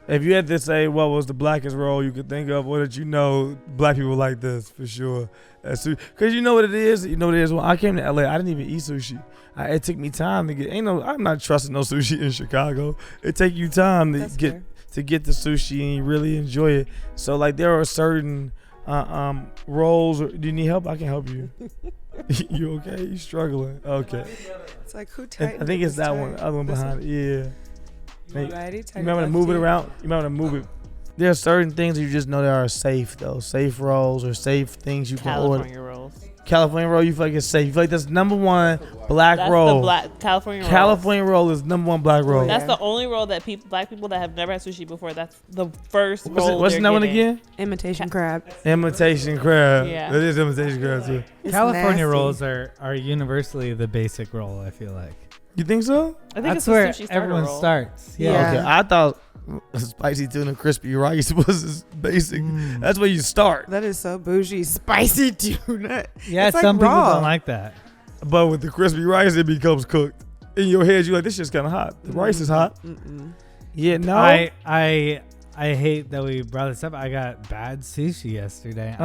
If you had to say what was the blackest roll you could think of, what did you know black people like this for sure? Because you know what it is? You know what it is? When I came to LA, I didn't even eat sushi. It took me time to get, I'm not trusting no sushi in Chicago. It take you time to get the sushi and you really enjoy it. So like there are certain rolls. Do you need help? I can help you. You okay? You struggling? Okay. It's like who tightened I think it's that one, the other one behind it. Yeah. You remember to move it around? You remember to move it? There are certain things you just know that are safe though. Safe rolls or safe things you can order. California rolls. California roll, you feel like it's safe. You feel like that's number one black That's roll. the black California roll. California roll is number one black roll. That's the only roll that black people that have never had sushi before. That's the first roll. What's that one again? Imitation crab. Imitation crab. Yeah. It is imitation crab too. California rolls are universally the basic roll, I feel like. You think so? I think That's it's where sushi everyone roll. starts. Yeah. Okay. I thought spicy tuna crispy rice was basic. That's where you start. That is so bougie. Spicy tuna. Yeah, It's like some people raw. don't like that. But with the crispy rice, it becomes cooked. In your head, you're like, this shit's kind of hot. The rice is hot. Yeah, no. I hate that we brought this up. I got bad sushi yesterday.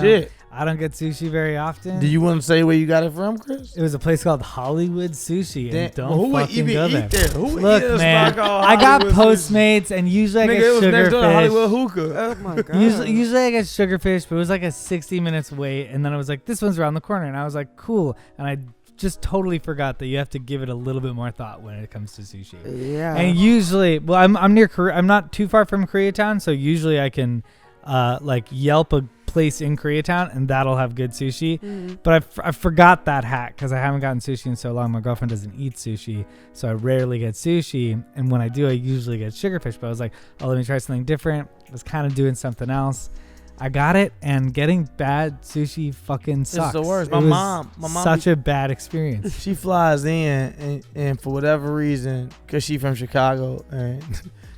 Shit. I don't get sushi very often. Do you want to say where you got it from, Chris? It was a place called Hollywood Sushi. And don't who would fucking even go eat there. there? Who would Look, eat a man, spot called I got Hollywood Postmates, and usually I Nigga, get it was next door to Hollywood sugarfish. Hookah. Oh my god. Usually I get sugarfish, but it was like a 60 minutes wait, and then I was like, this one's around the corner, and I was like, cool, and I just totally forgot that you have to give it a little bit more thought when it comes to sushi. Yeah. And usually, well, I'm near Korea. I'm not too far from Koreatown, so usually I can like Yelp a place in Koreatown, and that'll have good sushi. But I forgot that hack because I haven't gotten sushi in so long. My girlfriend doesn't eat sushi, so I rarely get sushi. And when I do, I usually get sugarfish. But I was like, oh, let me try something different. I was kind of doing something else. I got it, and getting bad sushi fucking sucks. It's the worst. It was my mom such a bad experience. She flies in, and for whatever reason, because she from Chicago, and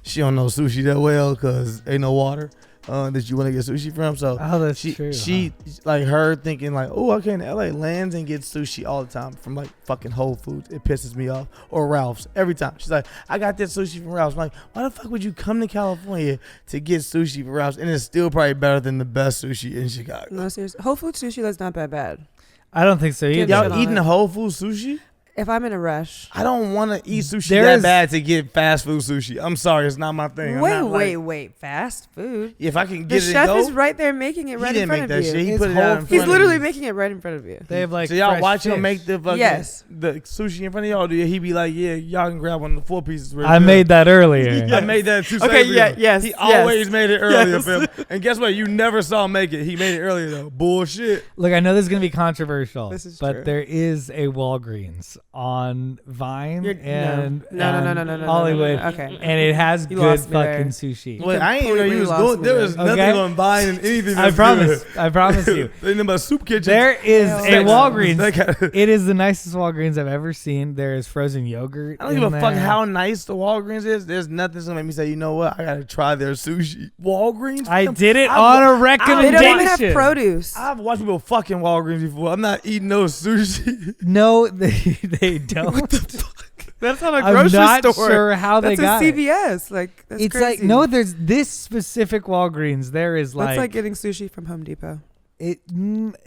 she don't know sushi that well because ain't no water that you want to get sushi from. So That's she, true. She like her thinking like, oh, I came to LA, lands and gets sushi all the time from like fucking Whole Foods. It pisses me off. Or Ralph's every time. She's like, I got this sushi from Ralph's. I'm like, why the fuck would you come to California to get sushi from Ralph's? And it's still probably better than the best sushi in Chicago. No, seriously. Whole Foods sushi, that's not that bad. I don't think so either. Y'all eating the Whole Foods sushi? If I'm in a rush. I don't want to eat sushi that bad to get fast food sushi. I'm sorry, it's not my thing. Wait. Fast food? If I can The get it chef and go, is right there making it right in front of you. He didn't make that shit. He put it out in front of He's you. literally making it right in front of you. They have like so y'all fresh watch him fish. make the fucking the sushi in front of y'all. Or do he be like, yeah, y'all can grab one of the 4 pieces. I made that earlier. I made that 2 seconds Okay, ago. yes. He always made it earlier, Yes. fam. And guess what? You never saw him make it. He made it earlier though. Bullshit. Look, I know this is gonna be controversial, This is but true. there is a Walgreens on Vine and No, Hollywood, okay. and it has You good lost me fucking there. sushi. Wait, I ain't even know you was Completely going. There lost was me nothing Okay. on Vine and anything. I promise. I promise you. Ain't about soup kitchen. There is a Sex. Walgreens. That kind of- It is the nicest Walgreens I've ever seen. There is frozen yogurt. I don't give in a fuck there. how nice the Walgreens is. There's nothing that's gonna make me say, you know what? I gotta try their sushi. Walgreens? I fam? did it I've on wa- a recommendation. They don't even have produce. I've watched people fucking Walgreens before. I'm not eating no sushi. No, they don't. What the fuck? That's not a I'm grocery not store. sure how That's they got a it. CVS. Like that's It's crazy. like no, there's this specific Walgreens. There is That's like getting sushi from Home Depot.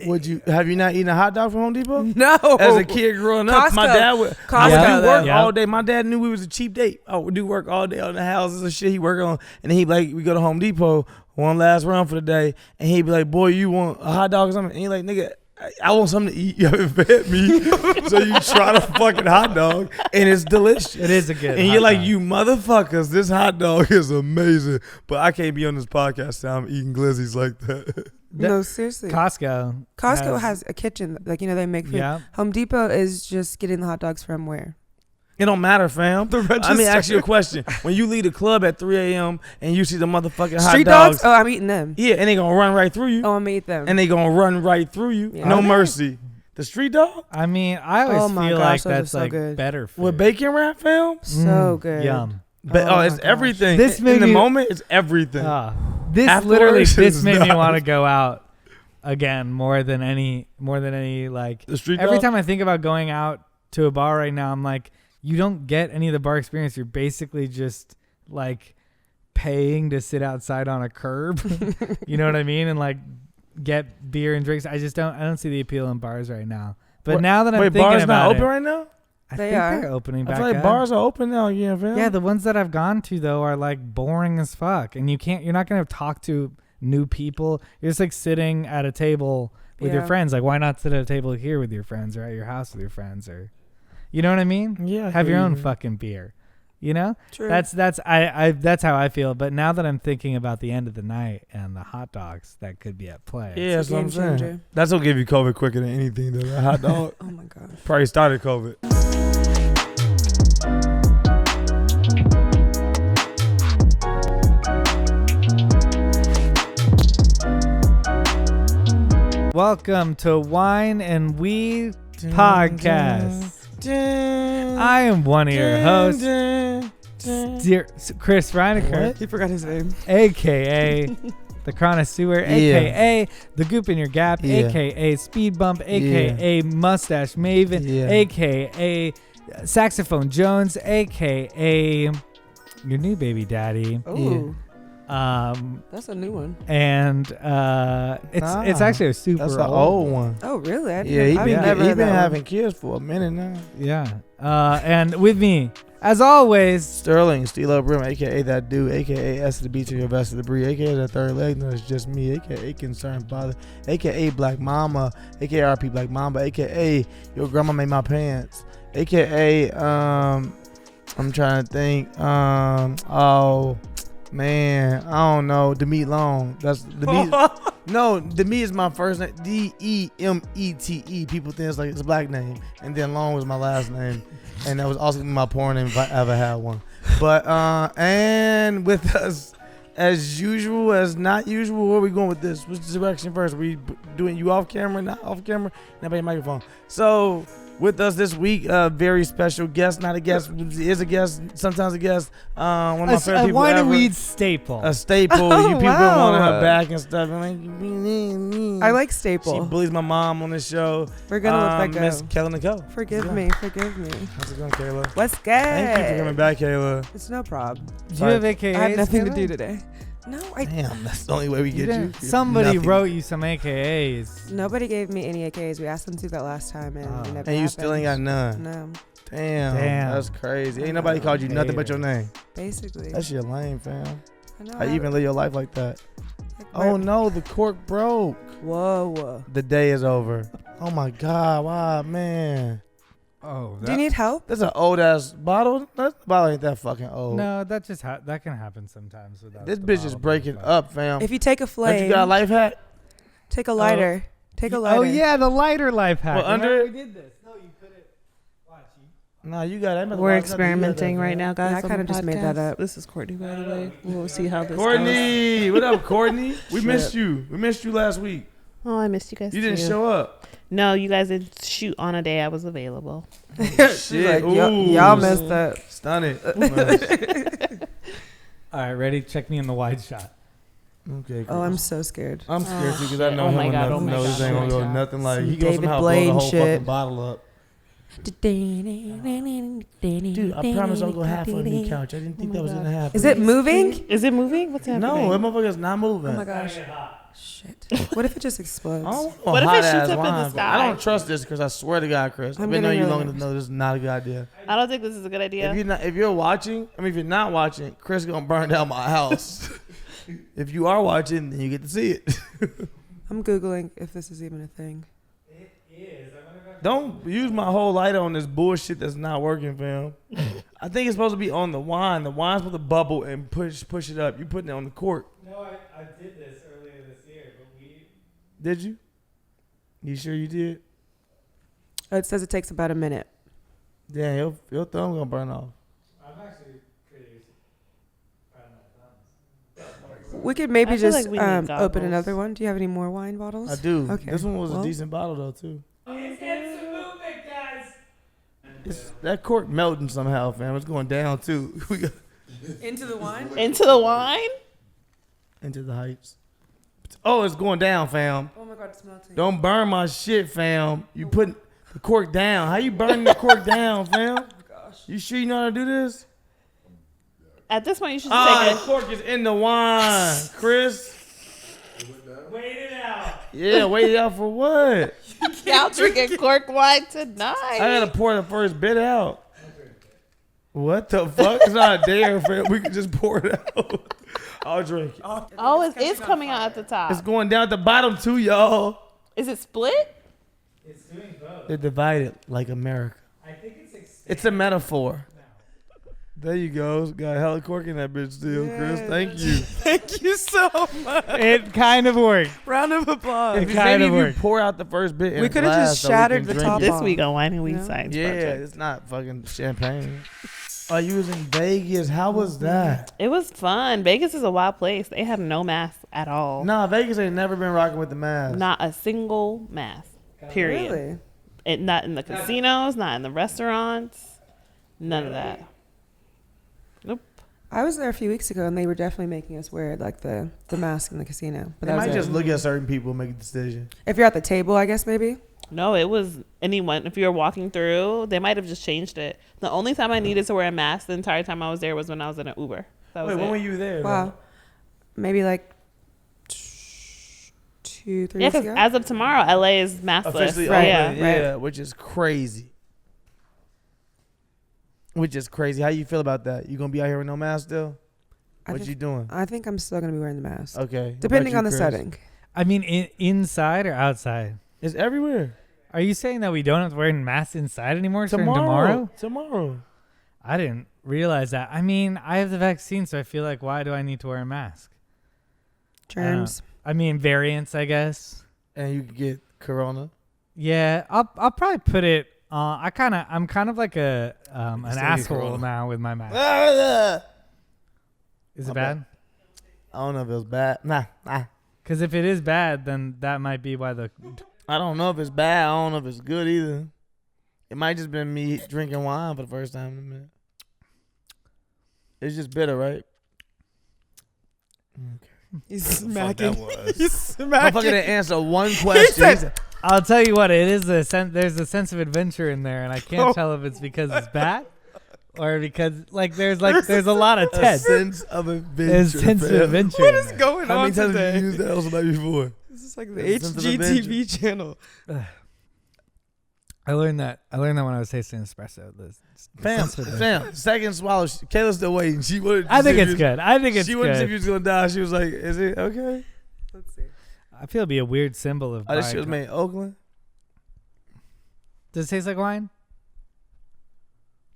Would you have you not eaten a hot dog from Home Depot? No. As a kid growing up, my Costco. dad would Costco, do work though. all day. My dad knew we was a cheap date. I would do work all day on the houses and shit he work on, and then he'd be like, we go to Home Depot one last round for the day, and he'd be like, boy, you want a hot dog or something? And he's like, nigga, I want something to eat. You haven't fed me. So you try the fucking hot dog, and it's delicious. It is a good And hot you're like, dog. you motherfuckers, this hot dog is amazing. But I can't be on this podcast saying I'm eating glizzies like that. No, seriously. Costco. Costco has a kitchen. Like, you know, they make food. Yeah. Home Depot is just getting the hot dogs from where? It don't matter, fam. The Let me ask register. you a question. When you leave the club at 3 a.m. and you see the motherfucking hot Street dogs, dogs? Oh, I'm eating them. yeah, and they gonna run right through you. Oh, I'm gonna eat them. And they gonna run right through you. Yeah. No Are they? mercy. The street dog I mean, I always Oh my feel gosh, like those are that's so like good. better food. with bacon wrap, fam. So good. Yum. But, Oh it's my gosh. everything. This in made the me- moment, it's everything. This Afterwards, literally this it's made me not. want to go out again more than any like The street every dog? time I think about going out to a bar right now, I'm like, you don't get any of the bar experience. You're basically just like paying to sit outside on a curb. You know what I mean? And like get beer and drinks. I don't see the appeal in bars right now. But now that I'm thinking bars about not it, open right now? I They think are. they're opening I back feel like up. bars are open now again, fam. Yeah, the ones that I've gone to though are like boring as fuck, and you're not gonna talk to new people. You're just like sitting at a table with your Yeah. friends. Like, why not sit at a table here with your friends, or at your house with your friends, or you know what I mean? Yeah. I Have hear your you, own man. fucking beer. You know? True. That's how I feel. But now that I'm thinking about the end of the night and the hot dogs that could be at play. Yeah, that's It's a what I'm game saying. changer. That's what give you COVID quicker than anything, though. A hot dog Oh my god. probably started COVID. Welcome to Wine and Weed Podcast. I am one of your hosts, Chris Reinacher, He forgot his name. aka the Connoisseur, aka the Goop in Your Gap, Yeah. aka Speed Bump, aka Mustache Maven, Yeah. aka Saxophone Jones, aka your new baby daddy. Oh, That's a new one. And it's actually a super That's an old one. Oh, really? Yeah, I've he never been heard that having one. kids for a minute now. Yeah. And with me, as always, Sterling, Steelo, Brim, aka that dude, aka S to the B to your best of the breed, aka the third leg, no, it's just me, aka concerned father, aka Black Mama, aka RP Black Mama, aka your grandma made my pants, aka I'm trying to think, oh man, I don't know, Demete Long. That's Demete. No, Demete is my first name, Demete. People think it's like it's a black name, and then Long was my last name. And that was also my porn name if I ever had one. But and with us, as usual, as not usual, where are we going with this? Which direction first? We doing you off camera, not off camera? Nobody microphone. So with us this week, a very special guest, not a guest, is a guest, sometimes a guest. One of my favorite people wine ever. and weed staple. A staple. Oh, You people wow. wanting her back and stuff. And I like She Staple. bullies my mom on the show. We're gonna let that Miss go. Kayla Nicole. Forgive me. Forgive me. How's it going, Kayla? What's good? Thank you for coming back, Kayla. It's no problem. Do you have AKAs? I have nothing to Kayla? do today. No, Damn, that's the only way we get you. didn't- Somebody Nothing. wrote you some AKAs. Nobody gave me any AKs. We asked them to do that last time, and it never And you still ain't got none. No, Damn, that's crazy. Ain't nobody called you nothing but your name. basically. That shit lame, fam. I know. How you even live your life like that? like, Oh no, the cork broke. Whoa. The day is over. Oh my God, wow, man. Oh, Do you need help? That's an old ass bottle. That bottle ain't that fucking old. No, that just that can happen sometimes. Without This the bitch is bottle breaking being up, fam. If you take a Don't flame, you got a life hack? take a lighter. Take a lighter. Oh yeah, the lighter life hack. Well, under Remember it? we did this. No, you couldn't. Watch you. Nah, you got it. We're experimenting right now, guys. Yeah, I on the kinda just made that podcast. up. This is Courtney, by the way. We'll see how this goes. Courtney, what up, Courtney? We missed you. We missed you last week. Oh, I missed you guys. You didn't too. show up. No, you guys didn't shoot on a day I was available. She's like, y'all messed up. Stun it. All right, ready? Check me in the wide shot. Okay. Oh, I'm so scared. I'm scared too because I know Oh him my God, enough oh to my know this God, ain't oh gonna my go God. nothing like Some he gonna David somehow blow the Blaine whole shit. fucking bottle up. Dude, I promise I'll go half on the couch. I didn't think that was gonna happen. Is it moving? Is it moving? What's happening? No, that motherfucker's not moving. Oh my gosh. Shit. What if it just explodes? I don't want What if it hot-ass shoots up in the wine, bro. sky? I don't trust this because I swear to God, Chris, I've I'm been knowing getting you really long enough to know this is not a good idea. I don't think this is a good idea. If you're watching, if you're not watching, Chris gonna burn down my house. If you are watching, then you get to see it. I'm Googling if this is even a thing. Don't use my whole lighter on this bullshit that's not working, fam. I think it's supposed to be on the wine. The wine's supposed to bubble and push it up. You putting it on the cork. No, I did this earlier this year, but we. Did you? You sure you did? Oh, it says it takes about a minute. Damn, your thumb gonna burn off. I'm actually pretty proud of my thumbs. We could maybe I feel just like we need open goggles. another one. Do you have any more wine bottles? I do. Okay. This one was Well. a decent bottle though too. Let's get some movement, guys. That cork melting somehow, fam. It's going down too. We got Into the wine? Into the wine? into the heights. Oh, it's going down, fam. Oh my god, it's melting. Don't burn my shit, fam. You putting the cork down. How you burning the cork down, fam? Gosh. You sure you know how to do this? At this point, you should just take The cork is in the wine, Chris. Wait it out. Yeah, wait it out for what? Y'all drinking cork wine tonight. I gotta pour the first bit out. What the fuck? It's not a dare, fam. We can just pour it out. I'll drink it. Oh, it is coming out at the top. It's going down at the bottom too, y'all. Is it split? It's doing both. They're divided like America. I think it's It's a metaphor. There you go. Got hella cork in that bitch still, Chris. Thank you. Thank you so much. It kind of worked. Round of applause. It kind of Maybe if worked. you pour out the first bit in We a could have glass just so we shattered can the drink top it. This off. week on Wine and Weed Yeah. Science Yeah, Project. it's not fucking champagne. Are you was in Vegas? How was that? It was fun. Vegas is a wild place. They have no mask at all. Nah, Vegas ain't never been rocking with the mask. Not a single mask. Period. Really? It not in the casinos, not in the restaurants. None of that. Nope. I was there a few weeks ago, and they were definitely making us wear like the mask in the casino. But They that was might it. just look at certain people and make a decision. If you're at the table, I guess maybe. No, it was anyone. If you were walking through, they might have just changed it. The only time I needed to wear a mask the entire time I was there was when I was in an Uber. That was Wait, when it. were you there? Wow. Maybe like 2-3 Yeah, weeks because ago. as of tomorrow, LA is maskless. Officially Right, open, Yeah. yeah, which is crazy. Which is crazy. How you feel about that? You gonna be out here with no mask still? What you doing? I think I'm still gonna be wearing the mask, Okay. What depending about on you, the Chris? setting. I mean, inside or outside? It's everywhere. Are you saying that we don't have to wear masks inside anymore starting Tomorrow. tomorrow? I didn't realize that. I mean, I have the vaccine, so I feel like, why do I need to wear a mask? Germs. I mean, variants, I guess. And you can get corona. Yeah, I'll probably put it. I'm kind of like an still asshole corona. now with my mask. I Is it I'm bad? don't know if it was bad. Nah. Because if it is bad, then that might be why the. I don't know if it's bad. I don't know if it's good either. It might just been me drinking wine for the first time in a minute. It's just bitter, right? Okay. He's smacking. He's Motherfucker smacking. didn't answer one question. I'll tell you what, it is there's a sense of adventure in there, and I can't tell if it's because it's bad or because there's a lot of A TED. sense of adventure. There's a sense of fam. adventure. What in is there. going How on many times today? have you used that also night before? This is like the There's a sense of HGTV channel. I learned that when I was tasting espresso. Fam, second swallow. Kayla's still waiting. She wanted. I think it's good. I think it's She wanted to see if good. you was gonna die. She was like, "Is it okay?" Let's see. I feel it'd be a weird symbol of. Oh, this shit was Bioco- made in Oakland. Does it taste like wine?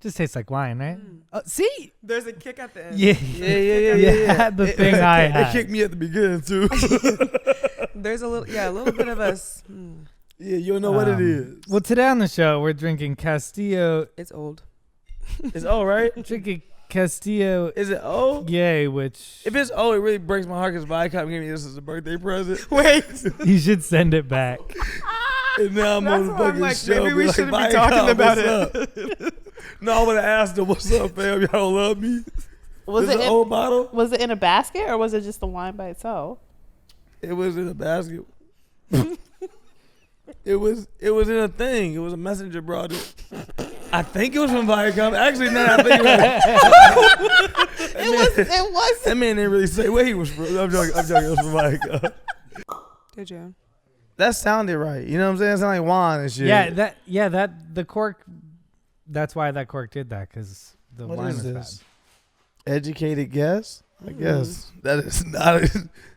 Just tastes like wine, right? See? There's a kick at the end. Yeah. Yeah. You had the thing I had. It kicked me at the beginning too. There's a little bit of us. Yeah, you don't know what it is. Well, today on the show, we're drinking Castillo. It's old. It's O, right? Drinking Castillo. Is it O? Yay, which If it's O, it really breaks my heart because Viacom gave me this as a birthday present. Wait. you should send it back. And now I'm on the That's why I'm fucking like, show. maybe we like, shouldn't be Viacom, talking about what's it. up? No, I would have asked them, "What's up, fam? Y'all don't love me?" Was This it an in, old bottle? was it in a basket or was it just the wine by itself? It was in a basket. It was in a thing. It was a messenger brought it. I think it was from Viacom. Actually, now that I think about it. It was. That man didn't really say where he was from. I'm joking. It was from Viacom. Did you? That sounded right. You know what I'm saying? It sounded like wine and shit. That the cork. That's why that cork did that, because the What wine is was this? Educated guess? I guess. That is not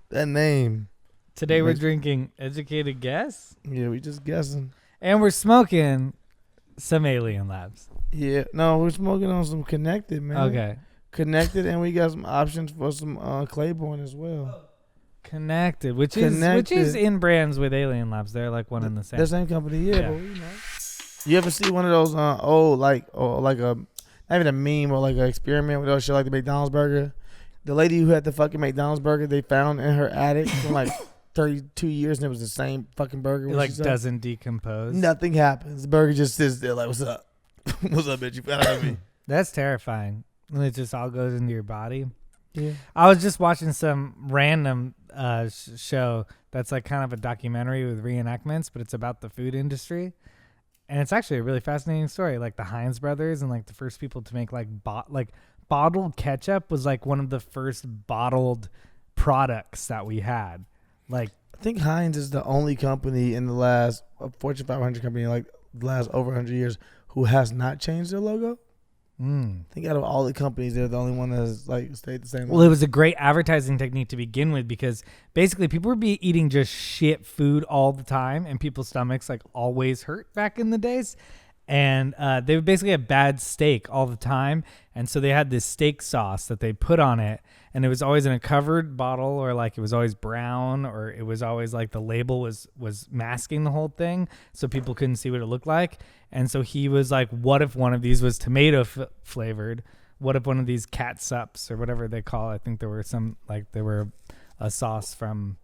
that name. Today we're drinking Educated Guess, Yeah, we just guessing. and we're smoking some Alien Labs. Yeah. No, we're smoking on some Connected, man. Okay. Connected, and we got some options for some Claiborne as well. Connected, which is in brands with Alien Labs. They're like one and the same. The same company, yeah. Yeah. But you know. You ever see one of those like a not even a meme or like an experiment with those shit like the McDonald's burger? The lady who had the fucking McDonald's burger they found in her attic for like 32 years and it was the same fucking burger. It like doesn't decompose. Nothing happens. The burger just sits there like, "What's up? What's up, bitch? You found out me." That's terrifying. When it just all goes into your body. Yeah. I was just watching some random show that's like kind of a documentary with reenactments, but it's about the food industry. And it's actually a really fascinating story. Like the Heinz brothers and like the first people to make like bottled ketchup was like one of the first bottled products that we had. Like, I think Heinz is the only company in the last Fortune 500 company, like the last over 100 years, who has not changed their logo. I think out of all the companies, they're the only one that has like stayed the same. Well, it was a great advertising technique to begin with because basically people were eating just shit food all the time, and people's stomachs like always hurt back in the days. And they would basically have bad steak all the time. And so they had this steak sauce that they put on it. And it was always in a covered bottle, or like it was always brown, or it was always like the label was masking the whole thing so people couldn't see what it looked like. And so he was like, what if one of these was tomato flavored? What if one of these catsups or whatever they call it? I think there were some, like there were a sauce from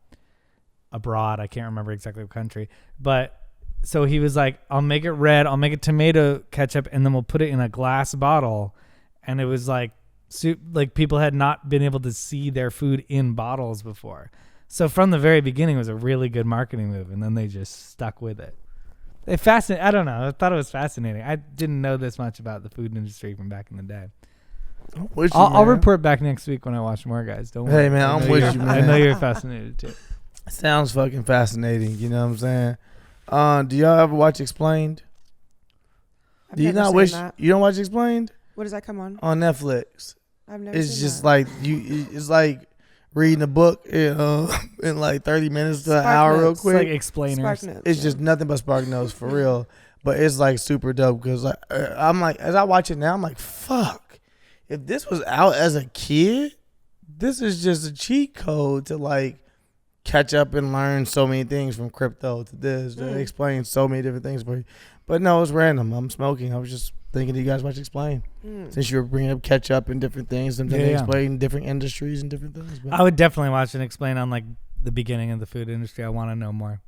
abroad. I can't remember exactly what country. But so he was like, I'll make it red. I'll make it tomato ketchup, and then we'll put it in a glass bottle. And it was like people had not been able to see their food in bottles before. So from the very beginning, it was a really good marketing move, and then they just stuck with it. I don't know. I thought it was fascinating. I didn't know this much about the food industry from back in the day. I'll report back next week when I watch more, guys. Don't worry. Hey, man, I'm with you, man. I know you're fascinated, too. Sounds fucking fascinating. You know what I'm saying? Do y'all ever watch Explained? I've never seen that. You don't watch Explained? What does that come on? On Netflix. I've never It's seen just that. like it's like reading a book in like 30 minutes to an Spark hour real Notes. It's quick. like explainers. Spark Notes, It's yeah. just nothing but Spark Notes for real. But it's like super dope because like, I'm like, as I watch it now, I'm like, fuck. If this was out as a kid, this is just a cheat code to like catch up and learn so many things from crypto to this. It explains so many different things for you. But no, it's random. I'm smoking. I was just thinking you guys watch Explain. Since you were bringing up catch up and different things, and they explain different industries and different things. But I would definitely watch and explain on like the beginning of the food industry. I want to know more.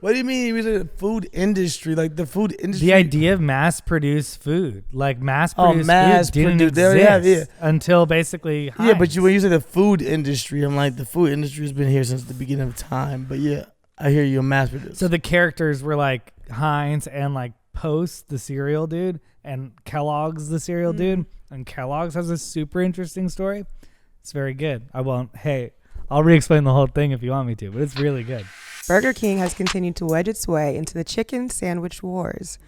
what do you mean? You said food industry, like the food industry. The idea of mass-produced food, like mass-produced mass food, didn't produced. There exist we have, until basically. Yeah, but Heinz. when you say the food industry, I'm like, the food industry has been here since the beginning of time. But yeah, I hear you, mass produced. So the characters were like Heinz and like Post, the cereal dude, and Kellogg's, the cereal dude. And Kellogg's has a super interesting story. It's very good. I'll re-explain the whole thing if you want me to, but it's really good. Burger King has continued to wedge its way into the chicken sandwich wars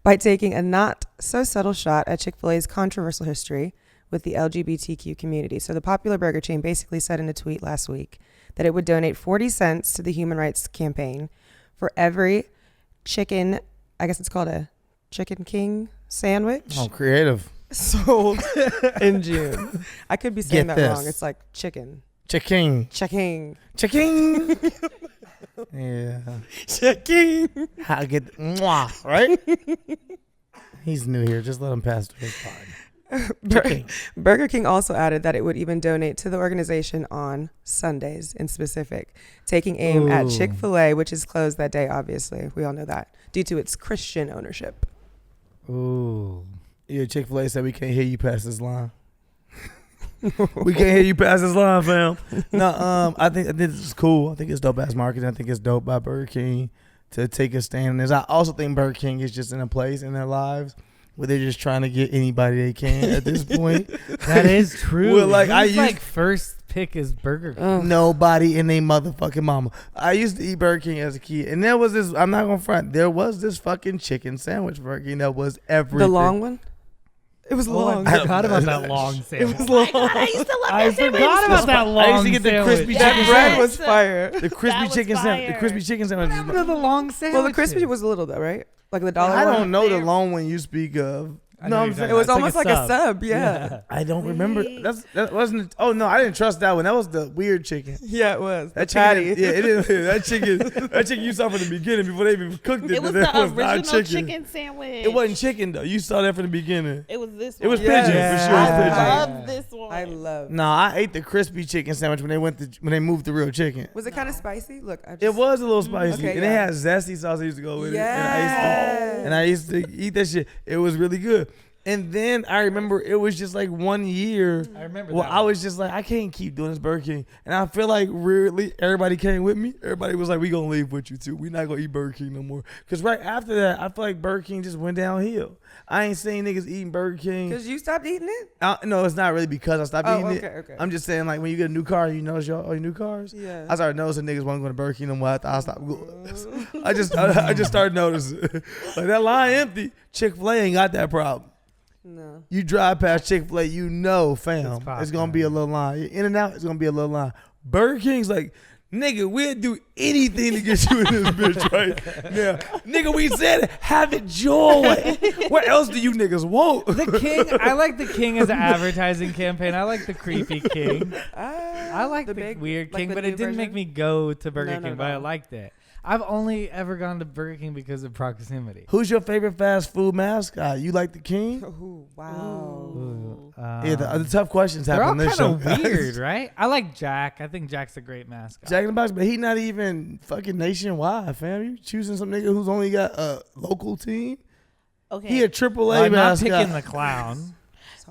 by taking a not so subtle shot at Chick-fil-A's controversial history with the LGBTQ community. So the popular burger chain basically said in a tweet last week that it would donate 40 cents to the Human Rights Campaign for every chicken, I guess it's called a Chicken King sandwich, Oh, creative. sold in June. I could be saying Get that this. wrong. It's like chicken. Chicken. Chicken. Chicken. Yeah. Chicken. How get mwah, right? He's new here. Just let him pass through his pod. Chicken. Burger King also added that it would even donate to the organization on Sundays in specific, taking aim at Ooh. Chick-fil-A, which is closed that day, obviously. We all know that, due to its Christian ownership. Ooh. Yeah, Chick-fil-A said we can't hear you past this line. We can't hear you past this line, fam. No, I think this is cool. I think it's dope ass marketing. I think it's dope by Burger King to take a stand on this. I also think Burger King is just in a place in their lives where they're just trying to get anybody they can at this point. That is true. Well, like, Who's, like first pick is Burger King. Nobody in their motherfucking mama. I used to eat Burger King as a kid, and there was this. I'm not gonna front. There was this fucking chicken sandwich Burger King that was everything. The long one? It was long. I forgot about that long sandwich. It was long. I used to love I that sandwich. forgot about that long I used to get the sandwich. crispy That chicken bread sandwich. was fire. The crispy That was chicken sandwich. The fire. crispy chicken sandwich. What happened to the long sandwich? Well, the crispy was a little though, right? Like the dollar I one? don't know the long one you speak of. I No, know I'm you're saying It was It's almost like a sub, yeah. I don't remember. Wait. That wasn't. Oh no, I didn't trust that one. That was the weird chicken. Yeah, it was. That The patty. chicken, yeah, it is. That chicken. That chicken you saw from the beginning before they even cooked it. It was that the was not original chicken sandwich. It wasn't chicken though. You saw that from the beginning. It was this one. It was Yes. pigeon for sure. It was I pigeon. love this one. I love. No, I ate the crispy chicken sandwich when they moved to real chicken. Was it kind of spicy? Look, It was a little spicy, Okay, and yeah. it had zesty sauce I used to go with Yeah. it. And I used to eat that shit. It was really good. And then I remember it was just like 1 year. I remember Well, that I one. was just like, I can't keep doing this Burger King. And I feel like weirdly, everybody came with me. Everybody was like, we going to leave with you too. We not going to eat Burger King no more. Because right after that, I feel like Burger King just went downhill. I ain't seen niggas eating Burger King. Because you stopped eating it? No, it's not really because I stopped eating it. Okay. I'm just saying, like, when you get a new car, you notice all your new cars. Yeah. I started noticing niggas wasn't going to Burger King no more after I stopped going. I just started noticing. Like, that line empty. Chick-fil-A ain't got that problem. No. You drive past Chick-fil-A, you know, fam, It's it's going to be a little line. In and out, it's going to be a little line. Burger King's like, nigga, we'll do anything to get you in this bitch right now. Nigga, we said it, have it your way. What else do you niggas want? The King. I like the King as an advertising campaign. I like the creepy King. I like the big, weird like King, the but new it didn't make version? me go to Burger No, King, but I liked it. I've only ever gone to Burger King because of proximity. Who's your favorite fast food mascot? You like the King? Oh, wow. Ooh, Yeah, the tough questions they're all happen on this kind show. of weird, right? I like Jack. I think Jack's a great mascot. Jack in the Box, but he not even fucking nationwide, fam. You choosing some nigga who's only got a local team? Okay. He a triple A I'm not mascot. picking the clown.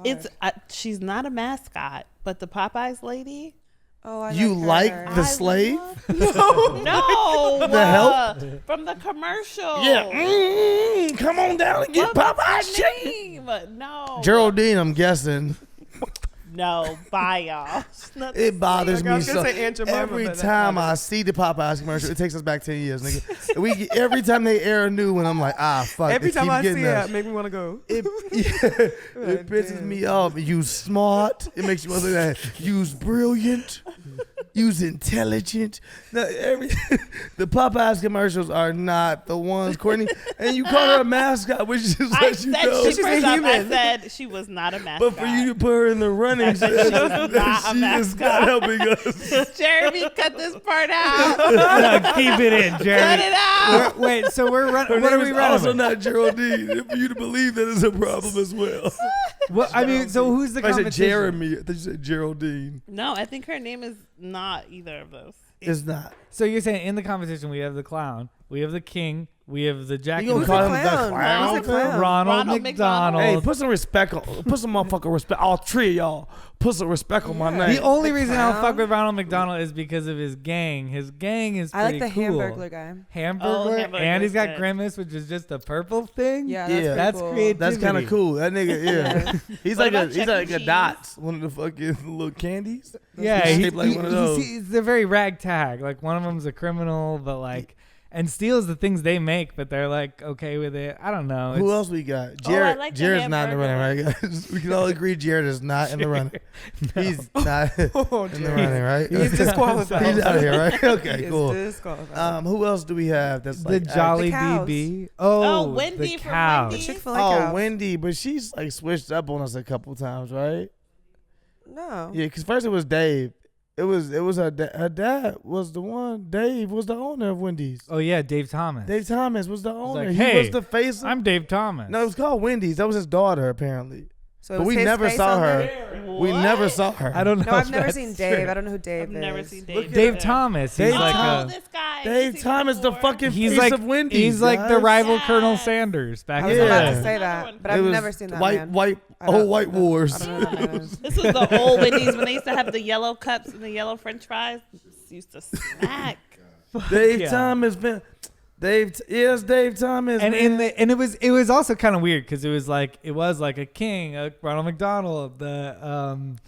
It's she's not a mascot, but the Popeyes lady. Oh, I You like her. the slave? No, The help? from the commercial. Yeah. Come on down and get What was Popeye's her chicken. name? No, Geraldine, I'm guessing. No, bye y'all. It bothers Like, I me was gonna so. say Aunt Jemima, Every but that's time not I see the Popeyes commercial, it takes us back 10 years, nigga. Every time they air a new one, I'm like, fuck. Every they time keep I getting see us. it, make me want to go. It pisses me off. You smart. It makes you want to say that. You's brilliant. You's intelligent. No, the Popeyes commercials are not the ones, Courtney. And you call her a mascot, which is I let you said know. she, She's a first off, I human. said she was not a mascot. But for you to put her in the running, I said she was not a she is mascot. not helping us. Jeremy, cut this part out. No, keep it in, Cut Jeremy. it out. Wait, so we're Her running. What are name we is running? also with? not Geraldine. For you to believe that is a problem as well. Well, I mean, so who's the I said competition? Jeremy. I thought you said Geraldine. No, I think her name is not either of those. It's not. So you're saying in the competition we have the clown, we have the King, we have the Jack. You gonna Who's call the him the clown? clown? Who's the clown? Ronald Ronald McDonald. Hey, put some respect on. Put some motherfucking respect. All three of y'all. Put some respect on my Yeah. name. The only The reason I'll clown? fuck with Ronald McDonald is because of his gang. His gang is I like pretty the cool. Hamburglar guy. Hamburglar, Hamburglar's and he's got good. Grimace, which is just a purple thing. Yeah, Yeah. that's, That's cool. creative. That's kind of cool. That nigga, yeah. He's What like a about Chuck E. Cheese? dots. One of the fucking little candies. Yeah, He's he- shaped like he- one of he- those. they're very ragtag. Like one of them's a criminal, but like, and steals the things they make, but they're like okay with it. I don't know. Who It's- else we got? Oh, I Jared. like the Jared's not in the running, hamburger. right, guys? We can all agree Jared is not in the running. He's not Oh, in the running, right? He's disqualified. He's out of here, right? Okay, He is cool. disqualified. Who else do we have? That's The like Jolly The cows. BB. Oh, Oh, Wendy the from cows. Wendy's. Chick-fil-A Oh, cows. Wendy, but she's like switched up on us a couple times, right? No. Yeah, because first it was Dave. It was her dad was the one. Dave was the owner of Wendy's. Oh yeah, Dave Thomas. Dave Thomas was the owner. like, He "Hey, was the face. Of, I'm Dave Thomas. no, it was called Wendy's. That was his daughter, apparently. So it But was we his never face saw on her. there? We never saw her. I don't know. No, I've if never that's seen true. Dave. I don't know who Dave I've is. never seen Look Dave. at Dave either. Thomas. Dave He's like Oh, a, this guy. Dave He's Thomas, the before. fucking he's face like of Wendy's. he's like the guys. rival Colonel Yes. Sanders back I in was the about Yeah. to say Another that, one. but It I've was never seen that white, man. white, I don't- white wars. I don't know who that man is. This was the old Wendy's when they used to have the yellow cups and the yellow French fries. This used to smack. Dave Yeah. Thomas, man. Yes, Dave Thomas. And man. in the it was also kind of weird because it was like a king, a Ronald McDonald, and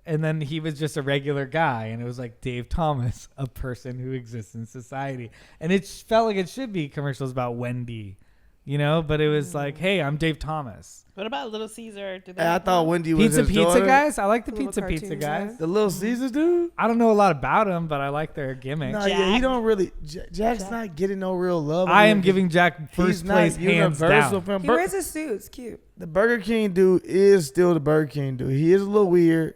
then he was just a regular guy, and it was like Dave Thomas, a person who exists in society, and it felt like it should be commercials about Wendy, you know, but it was like, hey, I'm Dave Thomas. What about Little Caesar? Did they I have thought one? Wendy was his Pizza daughter. guys, I like the Little pizza cartoons, guys. yeah. The Little Caesars dude. I don't know a lot about them, but I like their gimmick. No, yeah, he Jack. don't really. Jack's not getting no real love. I over am here. giving Jack He's first not place hands universal, down. fam. He wears his suit. It's cute. The Burger King dude is still the Burger King dude. He is a little weird.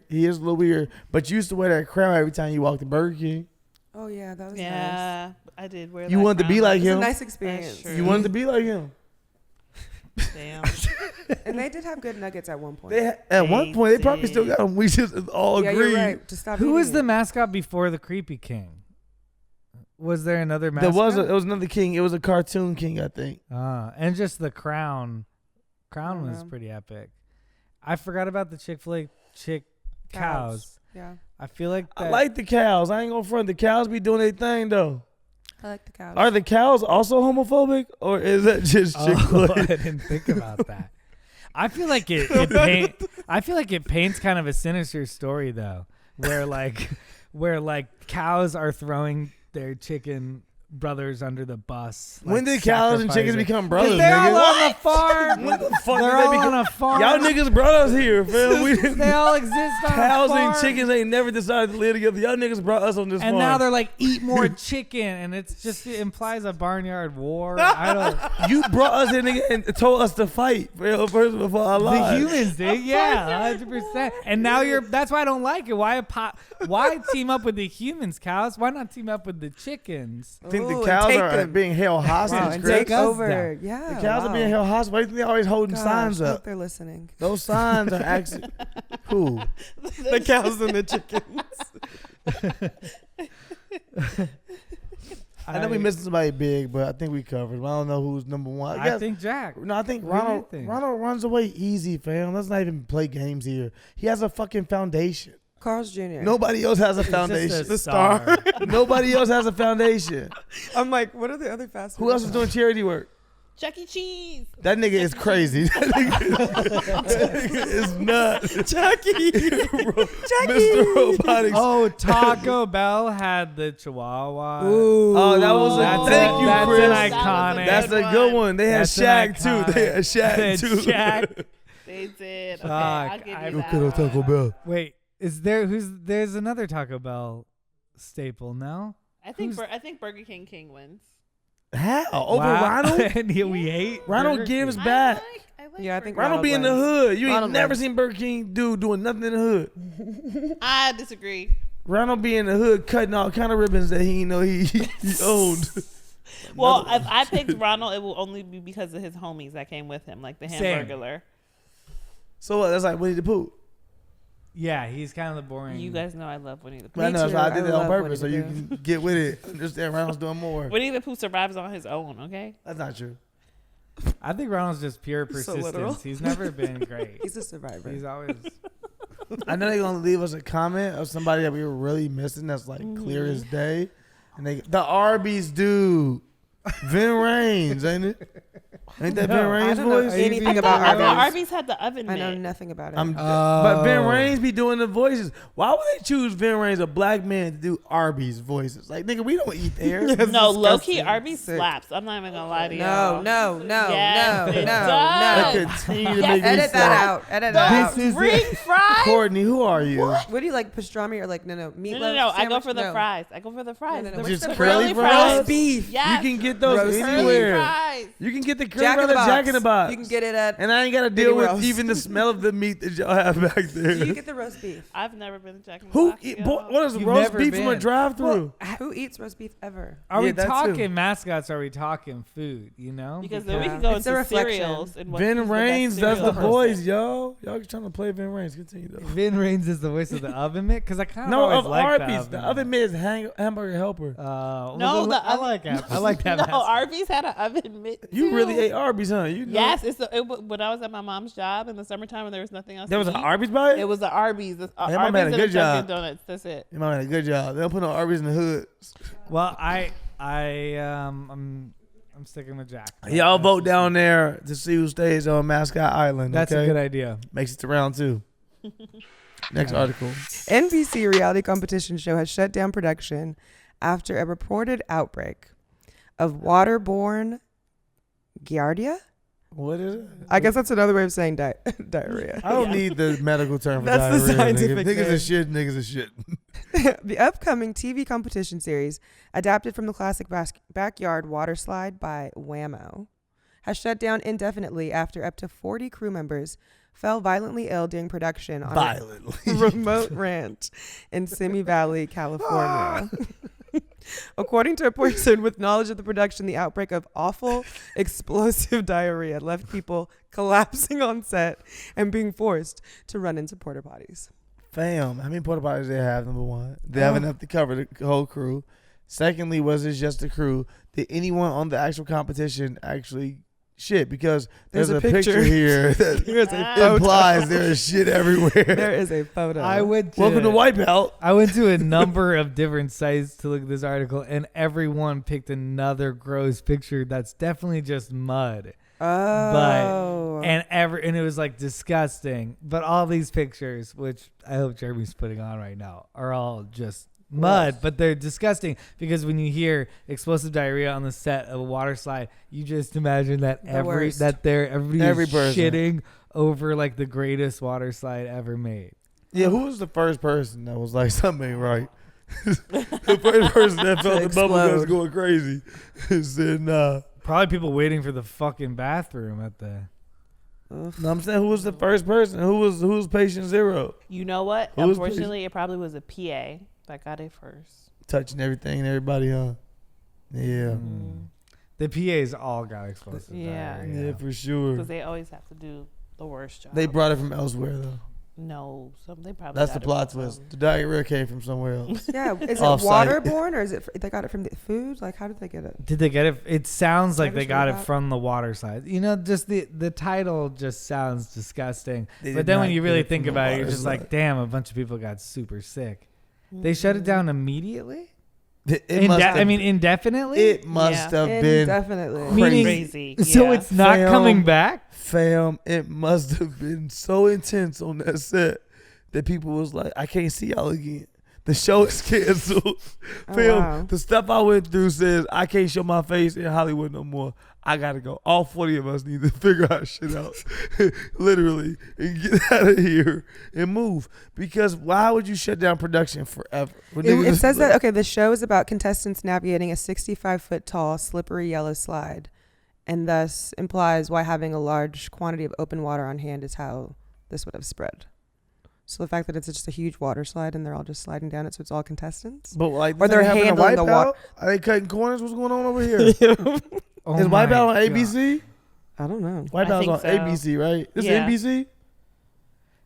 But you used to wear that crown every time you walked to Burger King. Oh yeah, that was nice. Yeah, I did wear. You that wanted to be crown. like It's a him. nice experience. true. You wanted to be like him. Damn. And they did have good nuggets at one point. At one point, they probably did. still got him. We just all yeah, agreed. you're right. To stop Who was eating the it. mascot before the Creepy King? Was there another There mascot? was another king. It was a cartoon king, I think. And just the crown. Crown was know. pretty epic. I forgot about the Chick-fil-A cows. Yeah, I feel like that. I like the cows. I ain't gonna front. The cows be doing their thing though. I like the cows. Are the cows also homophobic, or is that just Chick-fil-A? I didn't think about that. I feel like I feel like it paints kind of a sinister story though, where cows are throwing their chicken brothers under the bus. When did cows and chickens become brothers? They're all nigga? on the farm. When the fuck They're did they all become? on a farm. Y'all niggas brought us here, fam. We didn't. They all exist on Cows a farm. and chickens ain't never decided to live together. Y'all niggas brought us on this And farm. now they're like, eat more chicken, and it implies a barnyard war. I don't. You brought us in nigga, and told us to fight first before our The lives. humans did, yeah, 100%. And now that's why I don't like it. Why team up with the humans, cows? Why not team up with the chickens? I think Ooh, the and cows take are them. being held hostage. Wow, and Chris. take us over. down. Yeah, The cows wow. are being held hostage. Why do you think they're always holding Gosh, signs I hope up? they're listening. Those signs are actually cool. The cows and the chickens. I know we missing somebody big, but I think we covered. I don't know who's number one. I think Jack. No, I think What do you Ronald. think? Ronald runs away easy, fam. Let's not even play games here. He has a fucking foundation. Carl's Jr. Nobody else has a He's just foundation. a star. Nobody else has a foundation. I'm like, what are the other fast food? Who else is doing charity work? Chuck E. Cheese. That nigga is crazy. That nigga is nuts. Chucky? Mr. Robotics. Oh, Taco Bell had the Chihuahua. Ooh. Oh, that was That's, thank you, that's Chris. an That was iconic. That's a good one. They had That's an Shaq too. iconic. They had Shaq They had too. Shaq. They did. Okay, Fuck, I'll give you I- that. Go Taco one. Bell. Wait, there's another Taco Bell staple, no? I think Burger King wins. How? Over Wow. Ronald? And here we hate Ronald Burger gives King. back. I like Yeah, I think Burger Ronald be in the wins. hood. You ain't Ronald never wins. seen Burger King dude doing nothing in the hood. King. I disagree. Ronald be in the hood cutting all kind of ribbons that he ain't know he owned. Well, if I picked Ronald, it will only be because of his homies that came with him, like the Same. Hamburglar. So what? That's like Winnie the Pooh. Yeah, he's kind of the boring. You guys know I love Winnie the Pooh. But I know too. so I did I it on love purpose so Winnie you the can get with it. Understand Ronald's doing more. Winnie the Pooh survives on his own, okay? That's not true. I think Ronald's just pure So literal. persistence. He's never been great. He's a survivor. He's always. I know they're gonna leave us a comment of somebody that we were really missing. That's like clear as day. And the Arby's dude, Vin Raines, ain't it? Ain't that Vin No, Raines' I don't know voice? anything I about thought Arby's. Arby's had the oven I know mitt. nothing about it. But Vin Raines be doing the voices. Why would they choose Vin Raines, a black man, to do Arby's voices? Like, nigga, we don't eat there. No, low key disgusting. Arby's Sick. slaps. I'm not even gonna lie to you. no, Yes, it no. does. They continue to Yes, make me Edit that sad. out. Edit that out. This is Spring fries. Courtney, who are you? What do you like, pastrami or like no meatloaf? No. I go sandwich? for the No. fries. I go for the fries. No. The- What's Just the curly curly fries? Roast beef. Yes. You can get those Roast anywhere. fries. You can get the curly Jack in brother the box. Jack in the Box. You can get it at. And I ain't got to deal Anywhere with else. even the smell of the meat that y'all have back there. Do you get the roast beef? I've never been to Jack in the Who Box, eat, yo. boy, what is You've roast never beef from a been. drive-through? Who eats roast beef ever? Are Yeah, we that too. talking mascots? Or are we talking food? You know, Because then we Yeah. can go It's a into reflection. cereals. And what Vin is the best Raines does the cereal. voice, yo. Y'all trying to play Vin Raines. Continue though. Vin Raines is the voice of the oven mitt because I kind of No, always of liked Arby's. The oven mitt is hamburger helper. No, the I oven- like that. I like that. No, mascot. Arby's had an oven mitt. You too. really ate Arby's, huh? You know? Yes, when I was at my mom's job in the summertime when there was nothing else. There was to an eat, Arby's by it? It was the Arby's. The, mama Arby's had a and good the Dunkin' job. Donuts. That's it. Your mom had a good job. They don't put no Arby's in the hood. Well, I'm sticking with Jack. Y'all That's vote just- down there to see who stays on Mascot Island. That's okay? a good idea. Makes it to round 2. Next article. NBC reality competition show has shut down production after a reported outbreak of waterborne Giardia. What is it? I guess that's another way of saying diarrhea. I don't need the medical term for That's the diarrhea. scientific niggas name. is shit. Niggas is shit. The upcoming TV competition series, adapted from the classic backyard Waterslide by Whammo, has shut down indefinitely after up to 40 crew members fell violently ill during production on Violently. a remote ranch in Simi Valley, California. According to a person with knowledge of the production, the outbreak of awful, explosive diarrhea left people collapsing on set and being forced to run into porta potties. Fam, how many porta potties they have? Number one, they have enough to cover the whole crew. Secondly, was it just the crew? Did anyone on the actual competition actually shit because there's There's a a picture picture. here that There's a photo. implies there is shit everywhere. There is a photo. I went to Welcome to Wipeout. I went to a number of different sites to look at this article, and everyone picked another gross picture that's definitely just mud. Oh. And it was like disgusting. But all these pictures, which I hope Jeremy's putting on right now, are all just mud, but they're disgusting because when you hear explosive diarrhea on the set of a water slide, you just imagine that everybody is shitting over like the greatest water slide ever made. Yeah, who was the first person that was like something ain't right? The first person that felt the bubble guts going crazy said Probably people waiting for the fucking bathroom at the. No, I'm saying who was the first person? Who was patient zero? You know what? Who was Unfortunately, it probably was a PA that got it first. Touching everything and everybody, huh? Yeah. The PAs all got explosive diarrhea. Yeah, for sure. Because they always have to do the worst job. They brought it from elsewhere though. No, they probably. That's got the it plot from twist. The diarrhea came from somewhere else. Yeah, is it Off-site. waterborne or is it? They got it from the food. Like, how did they get it? Did they get it? It sounds like they just got read it that. from the water slide. You know, just the title just sounds disgusting. They But did then when not you get really it from think the about it, you're water just slide. like, damn, a bunch of people got super sick. They shut it down immediately? It must have, Indefinitely? it must have been Definitely. Meaning- Crazy. So yeah. it's not Fam. coming back? fam. It must have been so intense on that set that people was like, I can't see y'all again. The show is canceled. Oh, Fam, wow. the stuff I went through says I can't show my face in Hollywood no more. I gotta go. All 40 of us need to figure our shit out, literally, and get out of here and move. Because why would you shut down production forever? When It, niggas it is says like- that, okay, the show is about contestants navigating a 65-foot tall, slippery yellow slide, and thus implies why having a large quantity of open water on hand is how this would have spread. So the fact that it's just a huge water slide and they're all just sliding down it, so it's all contestants. But like, Or they're having a handling the wipeout? wa- Are they cutting corners? What's going on over here? Oh Is my Wipeout on God. ABC? I don't know. Wipeout's think on so. ABC, right? This Yeah. is NBC?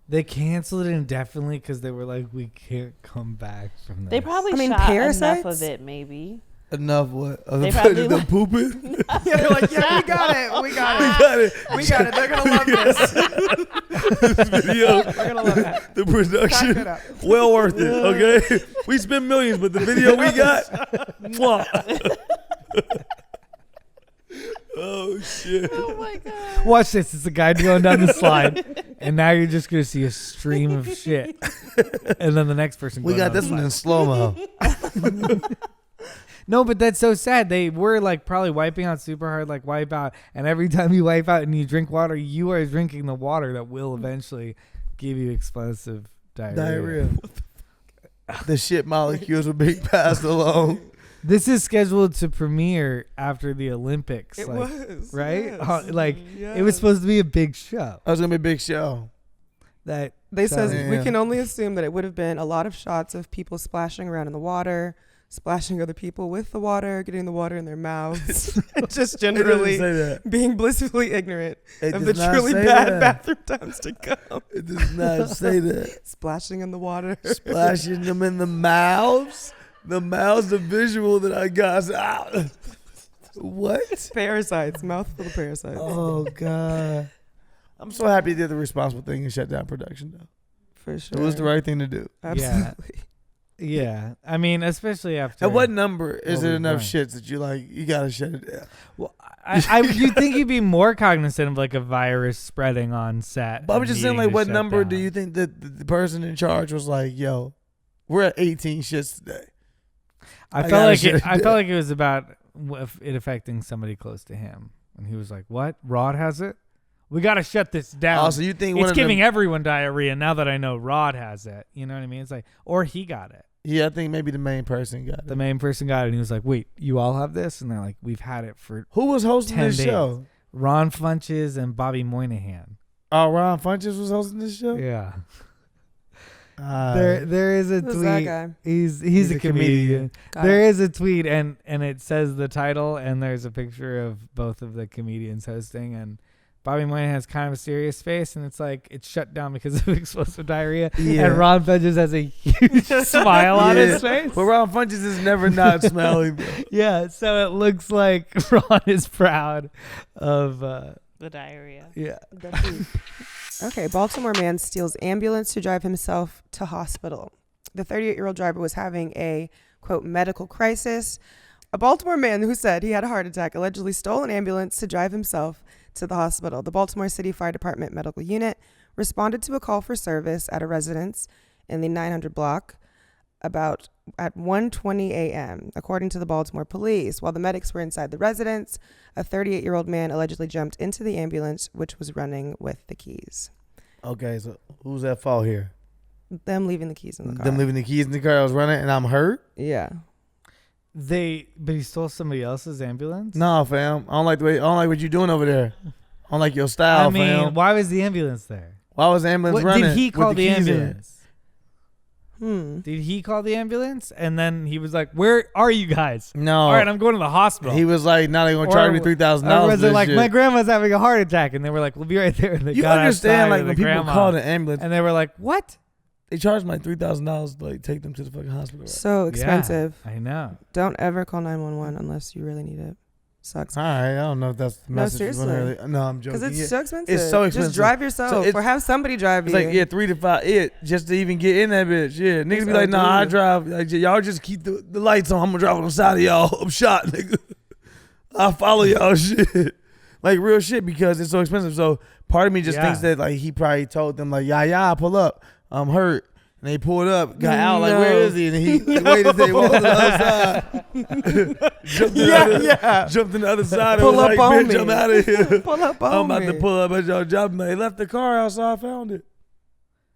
They canceled it indefinitely because they were like, we can't come back from this. They probably I mean, shot enough Parasites? of it, maybe. Enough what? Of They the, probably the like- pooping? Yeah, they're like, yeah, we got it. We got We it. got it. We got it. They're going to love this. This video, They're going to love that. the Pack it production, up. well worth it, okay? We spent millions, but the video we got, mwah. Oh, shit. Oh my god. Watch this. It's a guy going down the slide, and now you're just gonna see a stream of shit, and then the next person. We going got down this the one slide. in slow-mo. No, but that's so sad. They were like probably wiping out super hard, like wipe out, and every time you wipe out and you drink water, you are drinking the water that will eventually give you explosive diarrhea. The shit molecules were being passed along. This is scheduled to premiere after the Olympics. It like, was. right? yes. Like it was supposed to be a big show. That was going to be a big show. That They says Damn. we can only assume that it would have been a lot of shots of people splashing around in the water, splashing other people with the water, getting the water in their mouths, and just It doesn't generally say that. being blissfully ignorant It of the does not truly say bad that. bathroom times to come. It does not say that. Splashing in the water. Splashing them in the mouths. The mouths, the visual that I got. I said, "Ah." What? Parasites, mouthful of parasites. Oh, God. I'm so happy they did the responsible thing and shut down production, though. For sure. It was the right thing to do. Absolutely. yeah, I mean, especially after. At what number is Well, it enough right. shits that you got to shut it down? Well, you think you'd be more cognizant of like a virus spreading on set. But I'm and just saying, needing like, to what shut number do down. you think that the person in charge was like, yo, we're at 18 shits today? I I felt gotta like shut it, it I felt down. like it was about it affecting somebody close to him, and he was like, "What? Rod has it? We got to shut this down." Oh, so you think one it's of giving them, everyone diarrhea now that I know Rod has it. You know what I mean? It's like, or he got it. yeah, I think maybe the main person got it. The main person got it, and he was like, "Wait, you all have this?" And they're like, "We've had it for Who was hosting 10 this days. show? Ron Funches and Bobby Moynihan." Oh, Ron Funches was hosting this show? Yeah, Ah. there is a Who's that tweet. guy? He's a comedian. Got There it. is a tweet and it says the title and there's a picture of both of the comedians hosting and Bobby Moynihan has kind of a serious face, and it's like it's shut down because of explosive diarrhea. Yeah. And Ron Funches has a huge smile on his face. But Ron Funches is never not smiling. Yeah, so it looks like Ron is proud of The diarrhea. yeah. Okay, Baltimore man steals ambulance to drive himself to hospital. The 38-year-old driver was having a, quote, medical crisis. A Baltimore man who said he had a heart attack allegedly stole an ambulance to drive himself to the hospital. The Baltimore City Fire Department medical unit responded to a call for service at a residence in the 900 block about at 1:20 a.m., according to the Baltimore police. While the medics were inside the residence, a 38-year-old man allegedly jumped into the ambulance, which was running with the keys. Okay, so who's at fault here? Them leaving the keys in the car. Them leaving the keys in the car. I was running and I'm hurt. Yeah. But he stole somebody else's ambulance? No, fam. I don't like what you doing over there. I don't like your style, I mean, fam. why was the ambulance there? Why was the ambulance running? Did he call with the keys in? ambulance? Did he call the ambulance? And then he was like, "Where are you guys?" No. All right, I'm going to the hospital. He was like, "Now they're gonna charge me $3,000." Or was it like, "My grandma's having a heart attack," and they were like, "We'll be right there." And they You got understand, outside like with when the people grandma, call the ambulance, and they were like, "What?" they charge them like $3,000 to like take them to the fucking hospital. Right? So expensive. Yeah, I know. Don't ever call 911 unless you really need it. Sucks. All right, I don't know if that's the No, message. seriously. No, I'm joking. Because it's Yeah. so expensive. It's so expensive. Just drive yourself or have somebody drive It's you. like 3 to 5 just to even get in that bitch. Yeah, niggas It's be like, "Nah, I outrageous. drive." Like, y'all just keep the lights on. I'm gonna drive on the side of y'all. I'm shot, nigga. I follow y'all shit. Like real shit because it's so expensive. So part of me just thinks that like he probably told them like, "Yeah, pull up. I'm hurt." And they pulled up, got out like, "Where is he?" And he waited till he walked to the other side. Jumped in the other side. Pull and was up like, on "Bitch, me. I'm out of here. Pull up on I'm about me. to pull up at your job." They left the car outside. I found it.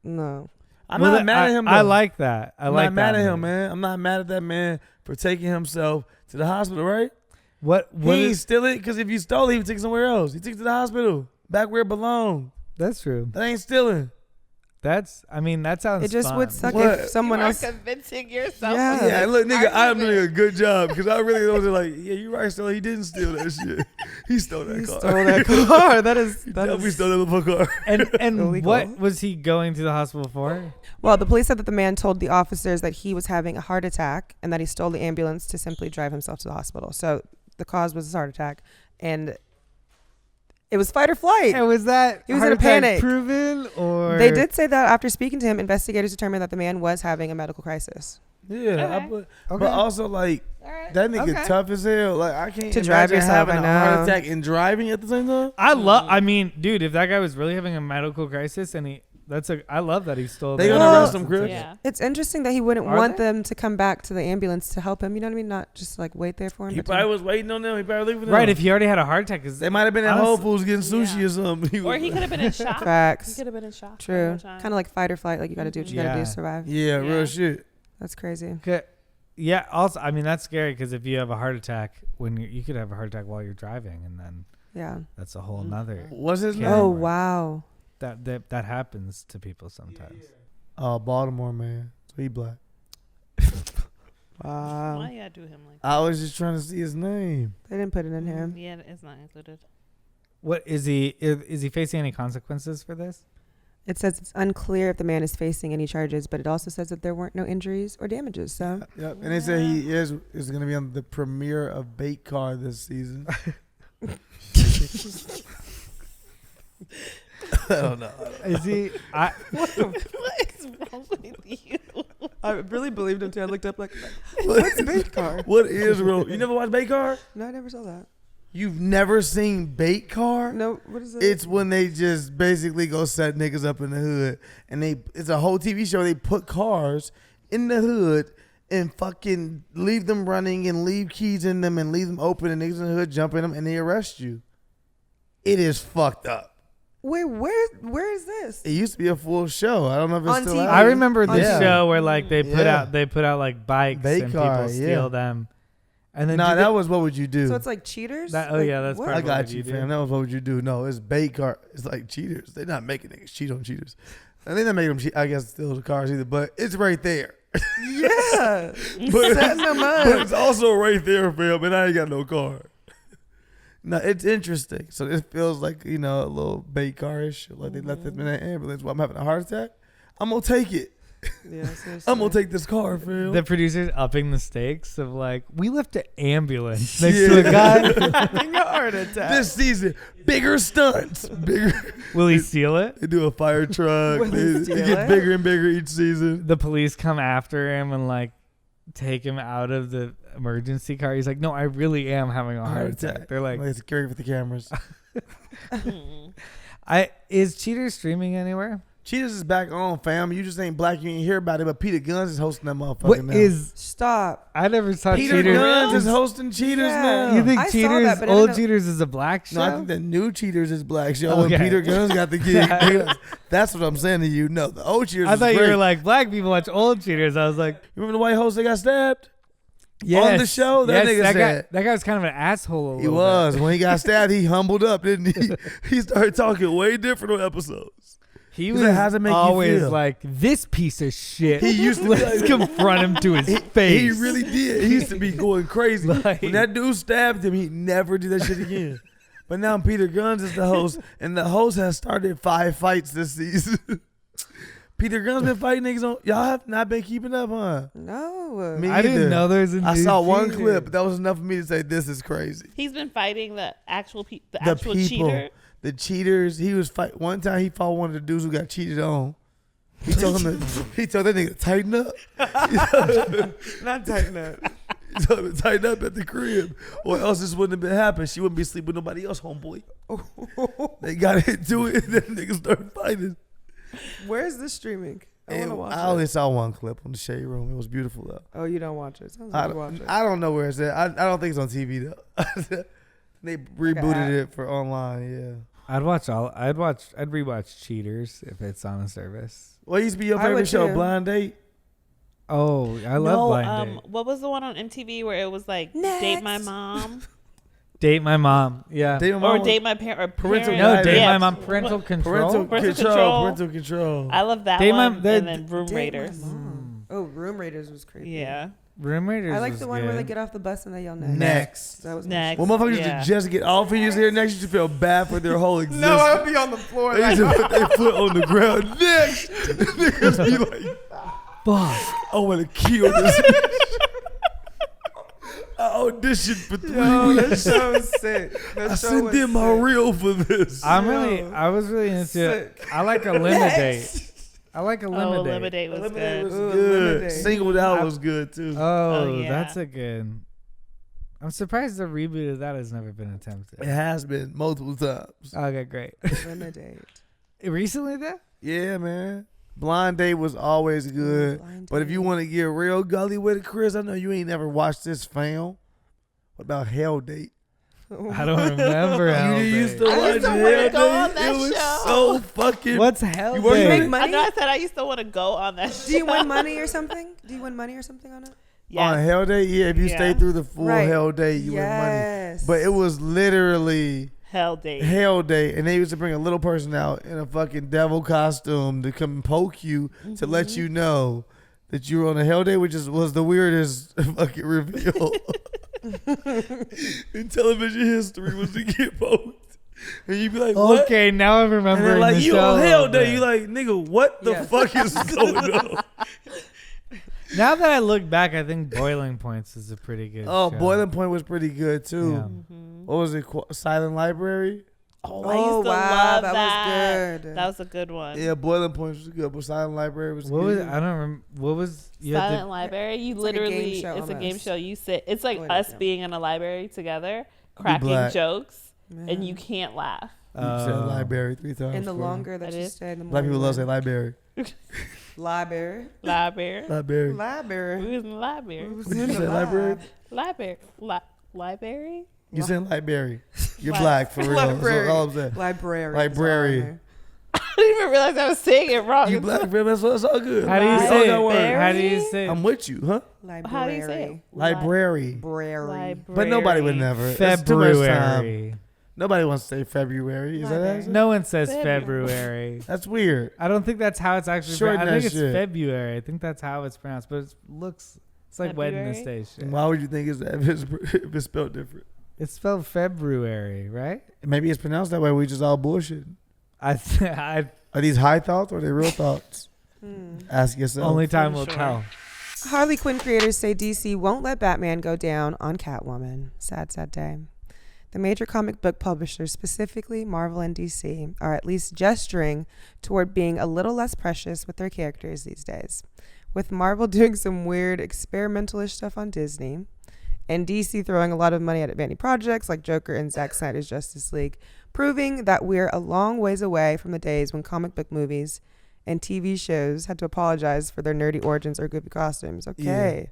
No. I'm not mad at him. Though. I like that. I'm not mad at him, man. I'm not mad at that man for taking himself to the hospital, right? What He ain't steal it because if you stole it, he would take it somewhere else. He took it to the hospital, back where it belonged. That's true. That ain't stealing. That sounds It just fun. would suck What? if someone else. Convincing yourself. Yeah. Yeah, look, nigga, I'm doing a good job because I really was like, yeah, you're right, still. He didn't steal that shit. He stole that car. Stole that car. That is. We stole that motherfucking car. And Illegal. what was he going to the hospital for? Well, the police said that the man told the officers that he was having a heart attack and that he stole the ambulance to simply drive himself to the hospital. So the cause was his heart attack, and it was fight or flight. And was that He was heart in a attack panic. proven or They did say that after speaking to him, investigators determined that the man was having a medical crisis. Yeah, Okay. but also like that nigga Okay. tough as hell. Like I can't To drive imagine yourself, having I a heart know. attack and driving at the same time. I mean, dude, if that guy was really having a medical crisis and I love that he stole They the gonna Well, arrest him, Chris. Yeah. It's interesting that he wouldn't Are want they? them to come back to the ambulance to help him. You know what I mean? Not just like wait there for him. He but to- probably was waiting on them. He probably leaving them. Right, if he already had a heart attack, 'cause They might have been at Whole honestly- Foods getting sushi Yeah. or something. Or he could have been in shock. He Facts. could have been in shock. True. Kind of like fight or flight. Like you got to do what you got to do Yeah. to survive. Yeah, real Yeah. shit. That's crazy. Yeah. Also, I mean, that's scary because if you have a heart attack you could have a heart attack while you're driving, and then Yeah. that's a whole nother. What's his Yeah. name? Oh wow. That happens to people sometimes. Baltimore man. So he black. Wow. Why you gotta do him like I was just trying to see his name. They didn't put it in that? here. Yeah, it's not included. What is he? Is he facing any consequences for this? It says it's unclear if the man is facing any charges, but it also says that there weren't no injuries or damages. So Yep. And they said he is going to be on the premiere of Bait Car this season. I don't know. Is he? What is wrong with you? I really believed him too. I looked up like, what's bait car? What is real? You never watched Bait Car? No, I never saw that. You've never seen Bait Car? No, what is it? It's when they just basically go set niggas up in the hood, and it's a whole TV show. They put cars in the hood and fucking leave them running and leave keys in them and leave them open, and niggas in the hood jump in them and they arrest you. It is fucked up. Wait, where is this? It used to be a full show. I don't know if it's On still TV? out. I remember this Yeah. show where like they put Yeah. out like bikes Bait and car, people steal yeah. them, and then Nah, do that they- was What Would You Do? So it's like cheaters? That- Like, that's what? part I of got What you, You Do. fam. That was What Would You Do? No, it's Bait Car. It's like cheaters. They're not making niggas cheat on cheaters. And they're not making them cheat, I guess, steal the cars either. But it's right there. Yeah. But, Setting them up. but it's also right there, fam. And I ain't got no car. No, it's interesting. So it feels like, a little bait car-ish. Like they left them in that ambulance while I'm having a heart attack. I'm going to take it. Yeah, seriously. I'm going to take this car, fam. The producers upping the stakes of like, we left an ambulance next to a guy having a heart attack. This season, bigger stunts. Bigger. Will he steal it? They do a fire truck. Will he It steal gets it? bigger and bigger each season. The police come after him and like take him out of the emergency car. He's like, no, I really am having a heart attack. They're like, security for the cameras. is Cheaters streaming anywhere? Cheetahs is back on, fam. You just ain't black. You ain't hear about it, but Peter Guns is hosting that motherfucker What now. is? Stop. I never saw Peter Cheaters. Guns is hosting Cheaters Yeah. now. You think I saw Cheaters, that, but I old didn't know- Cheaters is a black show? No, I think the new Cheaters is black show, Okay. and Peter Guns got the gig. That's what I'm saying to you. No, the old Cheaters I is thought you great. were like, black people watch old Cheaters. I was like, You remember the white host that got stabbed? yes. On the show? That nigga that said. guy was kind of an asshole. A He little was. bit. When he got stabbed, he humbled up, didn't he? He started talking way different on episodes. He He's was like, how's it make you always feel? like, this piece of shit. He used to be Let's like- confront him to his face. He really did. He used to be going crazy. Like- When that dude stabbed him, he never did that shit again. But now Peter Guns is the host, and the host has started 5 fights this season. Peter Guns been fighting niggas on. Y'all have not been keeping up, huh? No. Me I didn't either. know there was a I new saw one cheater. clip, but that was enough for me to say this is crazy. He's been fighting the actual The actual people, cheater. the cheaters. He was fight. One time he fought one of the dudes who got cheated on. He told him he told that nigga to tighten up. Not tighten up. He told him to tighten up at the crib, or else this wouldn't have been happening. She wouldn't be sleeping with nobody else, homeboy. They got into it, and then niggas started fighting. Where's this streaming? I want to watch I only it. saw one clip on the Shade Room. It was beautiful though. Oh, you don't watch it? Sounds I like you watch it. don't know where it's at. I don't think it's on TV though. They rebooted app. it for online. Yeah. I'd rewatch Cheaters if it's on a service. What used to be your I favorite would show? too. Blind Date. Oh, I love Blind Date. What was the one on MTV where it was like Date My Next. Mom Date My Mom. Yeah. Date My or Mom. Date My Parent or Parental Parent? No, Guidance. Date Yeah. My Mom. Parental Control. Parental Control. Parental control. I love that Date My- one. the- And then Room Date My Raiders. Mom. Oh, Room Raiders was creepy. Yeah. Room Raiders. I like was the one where they good. get off the bus and they yell next. Next. That was Next. Well, motherfuckers used Yeah. to just get off and you hear next, you should feel bad for their whole existence. No, I would be on the floor. They Like, used to put their foot on the ground. Next. Niggas be like, Fuck. I want to kill this. I auditioned for 3 yo, that weeks. show was sick. That I show sent was in my sick. reel for this. I was really into Sick. I like a limit date. I like a Oh, limit date. Eliminate was Eliminate good. was Ooh, good. Eliminate. Singled out was good too. Oh, yeah. that's a good. I'm surprised the reboot of that has never been It attempted. has been multiple times. Okay, great. Eliminate. Recently, though? Yeah, man. Blind Date was always good. Blind But if you Date. want to get real gully with it, Chris, I know you ain't never watched this, fam. What about Hell Date? I don't remember how. You used to I watch used to Hell wanna Date? go on that It was show. so fucking. What's hell? You work Do you Date? make I money? know I said I used to want to go on that show. Do you win money or something? Do you win money or something on it? On Hell Date? Yeah, if you Yeah. stay through the full Right. Hell Date, you win money. Yes. But it was literally Hell Date. Hell Date, and they used to bring a little person out in a fucking devil costume to come poke you to let you know that you were on a Hell Date, which was the weirdest fucking reveal in television history, was to get poked, and you'd be like, "What?" Okay, now I'm And remembering they're like, the "You show on a Hell little Date?" bit. You like, "Nigga, what the Yes. fuck is going on?" Now that I look back, I think Boiling Points is a pretty good Oh, show. Boiling Point was pretty good too. Yeah. Mhm. What was it? Silent Library. Oh, I used to wow, love that was good. That was a good one. Yeah, Boiling Point was good, but Silent Library was What was good. I don't remember. What was you had Silent to- Library. You It's like a game literally, show it's a game almost. show. You sit. It's like Oh, it us is, yeah. being in a library together, cracking black. jokes, Man. and you can't laugh. You said Oh. library 3 times. And the Courtney. longer that That you is- stay, the more Black people you love say win. library. Library. Library. Library. Library. We was in the library. Who's What'd in you the say, library? lab? Library. You saying library. You're Li- black for real. That's Library. all I'm saying. Library. Library. I didn't even realize I was saying it wrong. You black for real. That's all good. How do you We all say got it? words. How do you say it? I'm with you, huh? Library. How do you say it? Library. Library. But nobody would never. That's too much time. February. Nobody wants to say February. Is that Library. accent? No one says February. February. That's weird. I don't think that's how it's actually Shorten pronounced. I think that it's shit. February. I think that's how it's pronounced, but it looks it's like February? Wednesday shit. Why would you think it's that if it's spelled different? It's spelled February, right? Maybe it's pronounced that way. We just all bullshit. I Are these high thoughts or are they real thoughts? Ask yourself. only time For will sure. tell. Harley Quinn creators say DC won't let Batman go down on Catwoman. Sad, sad day. The major comic book publishers, specifically Marvel and DC, are at least gesturing toward being a little less precious with their characters these days. With Marvel doing some weird experimentalish stuff on Disney, and DC throwing a lot of money at vanity projects like Joker and Zack Snyder's Justice League, proving that we're a long ways away from the days when comic book movies and TV shows had to apologize for their nerdy origins or goofy costumes. Okay.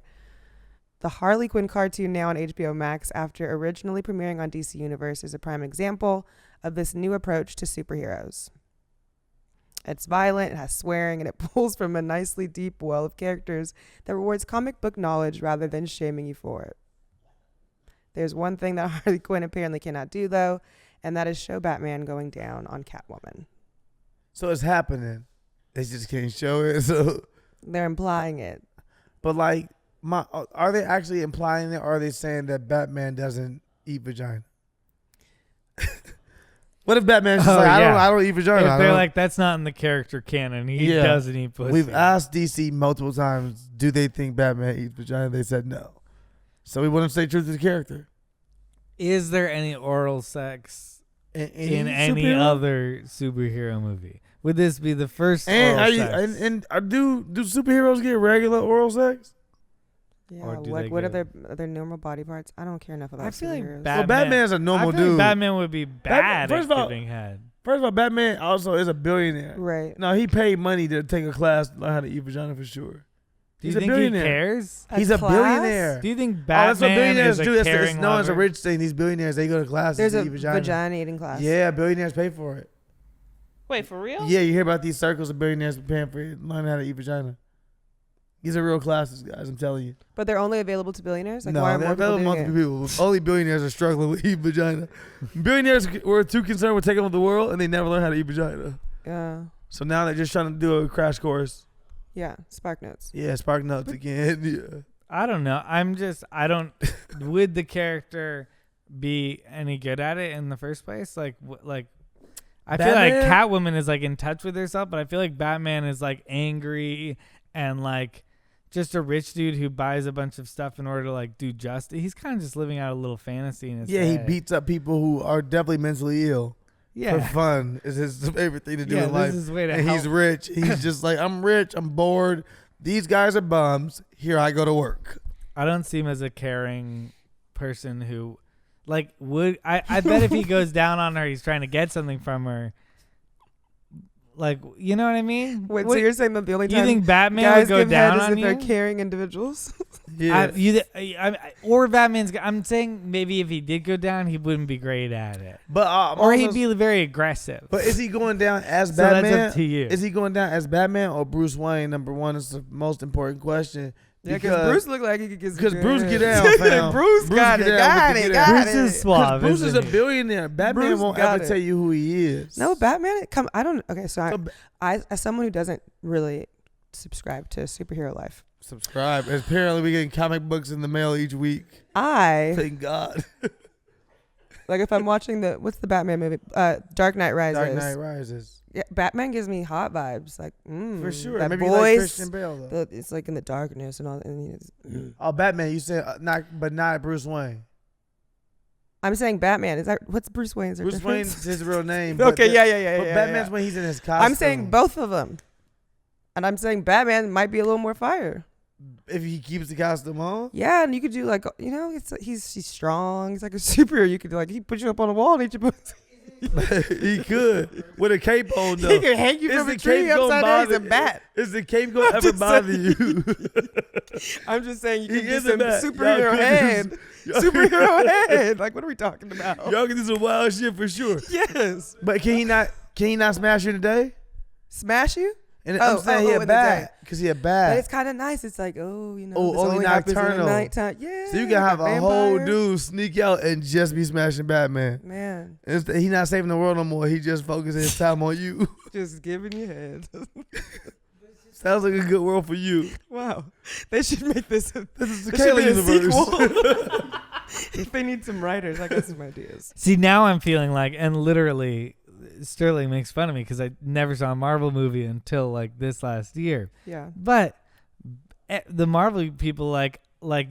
The Harley Quinn cartoon now on HBO Max, after originally premiering on DC Universe, is a prime example of this new approach to superheroes. It's violent, it has swearing, and it pulls from a nicely deep well of characters that rewards comic book knowledge rather than shaming you for it. There's one thing that Harley Quinn apparently cannot do, though, and that is show Batman going down on Catwoman. So it's happening. They just can't show it. So, They're implying it. but like, are they actually implying it, or are they saying that Batman doesn't eat vagina? What if Batman's just like, I don't eat vagina? If they're like, that's not in the character canon. He doesn't eat pussy. We've asked DC multiple times, do they think Batman eats vagina? They said no. So we want to stay true to the character. Is there any oral sex in any superhero? other superhero movie? Would this be the first And oral sex? do superheroes get regular oral sex? Yeah, Or do what they are get- their normal body parts? I don't care enough about I feel like superheroes. Well, Batman's a normal I feel like dude. Batman would be bad first at of all- giving head. First of all, Batman also is a billionaire. Right. No, he paid money to take a class to learn how to eat vagina for sure. Do you He's a think he billionaire. cares? He's a class? billionaire. Do you think That's what Batman billionaires is do. a It's caring known as a lover? rich thing. These billionaires, they go to classes There's to a eat vagina. vagina eating class. Yeah, billionaires pay for it. Wait, for real? Yeah, you hear about these circles of billionaires paying for it, learning how to eat vagina. These are real classes, guys. I'm telling you. But they're only available to billionaires? Like, No, why are more there are people doing multiple it? people. Only billionaires are struggling with eating vagina. Billionaires were too concerned with taking over the world, and they never learned how to eat vagina. Yeah. So now they're just trying to do a crash course. Yeah. Spark notes. Yeah, spark nuts again. Yeah. I don't know. I don't. Would the character be any good at it in the first place? Like I feel like Batman? Catwoman is like in touch with herself, but I feel like Batman is like angry and like just a rich dude who buys a bunch of stuff in order to like do justice. He's kind of just living out a little fantasy in his Yeah, he head. beats up people who are definitely mentally ill. Yeah. For fun is his favorite thing to do Yeah, in life. this is his way to And help. he's rich. He's just like, I'm rich. I'm bored. These guys are bums. Here I go to work. I don't see him as a caring person who, like, would I bet if he goes down on her, he's trying to get something from her. Like, you know what I mean? Wait, What- so you're saying that the only you time think Batman guys would go give down head is on if you? they're caring individuals? Yeah. Or Batman's. I'm saying maybe if he did go down, he wouldn't be great at it, But or he'd be very aggressive. But is he going down as So Batman? that's up to you. Is he going down as Batman or Bruce Wayne? Number one is the most important question. Yeah, because Bruce looked like he could get some Because good Bruce head. get down, fam. Bruce got get it, down got with the it, get got down. Bruce it. is suave. Bruce is a isn't he? billionaire. Batman Bruce won't got ever it. tell you who he is. No, Batman. I don't. Okay, so So, I as someone who doesn't really subscribe to superhero life, subscribe. Apparently, we're getting comic books in the mail each week. I Thank God. like if I'm watching what's the Batman movie? Dark Knight Rises. Dark Knight Rises. Yeah, Batman gives me hot vibes. Like For sure. that Maybe you like voice. Christian Bale, though. It's like in the darkness and all. And Oh, Batman. You said not Bruce Wayne. I'm saying Batman. Is that what's Bruce Wayne's? Bruce Wayne's his real name. but Okay, the- yeah. But Batman's when he's in his costume. I'm saying both of them, and I'm saying Batman might be a little more fire. If he keeps the costume on. Yeah, and you could do like he's strong. He's like a superhero. You could like he put you up on a wall and eat your pussy. He could with a cape on though. He can hang you Is from the a tree cape gonna upside down. He's a bother- bat. Is the cape gonna I'm ever just bother saying. you? I'm just saying you He can do is a some bat. superhero Y'all could head. do- y'all Superhero head. Like what are we talking about? Y'all can do some wild shit for sure. Yes. But can he not smash you today? Smash you? And Oh, I'm saying he in a the bat because he a But bat. it's kind of nice. It's like, oh, Oh, this only happens in the nocturnal. nighttime. Yeah. So you can like have a whole vampire. dude sneak out and just be smashing Batman. Man, He not saving the world no more. He just focusing his time on you. just giving you head. Sounds like a good world for you. Wow. They should make this. This is the This should Kayla be a universe. sequel. If they need some writers, I got some ideas. See, now I'm feeling like, and literally, Sterling makes fun of me because I never saw a Marvel movie until like this last year. Yeah. But the Marvel people, like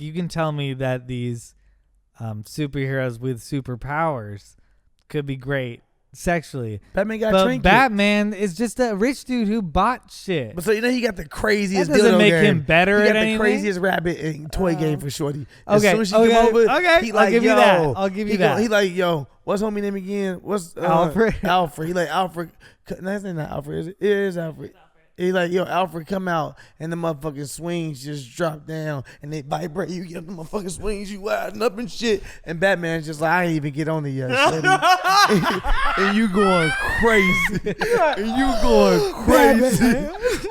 you can tell me that these superheroes with superpowers could be great sexually. Batman got But trinket. Batman is just a rich dude who bought shit. But so you know he got the craziest. That doesn't dildo make game. him better He at got the anything? craziest rabbit and toy game for Shorty. As Okay, soon as she okay, come over, okay, he I'll like, give you yo, that. I'll give you he that. He like, yo, what's homie name again? What's Alfred? Alfred. He like Alfred. No, his name not Alfred. Is it? It is Alfred. He like, yo, Alfred, come out, and the motherfucking swings just drop down, and they vibrate. You get the motherfucking swings, you winding up and shit. And Batman's just like, I ain't even get on it yet, shorty. and you going crazy. And you going crazy.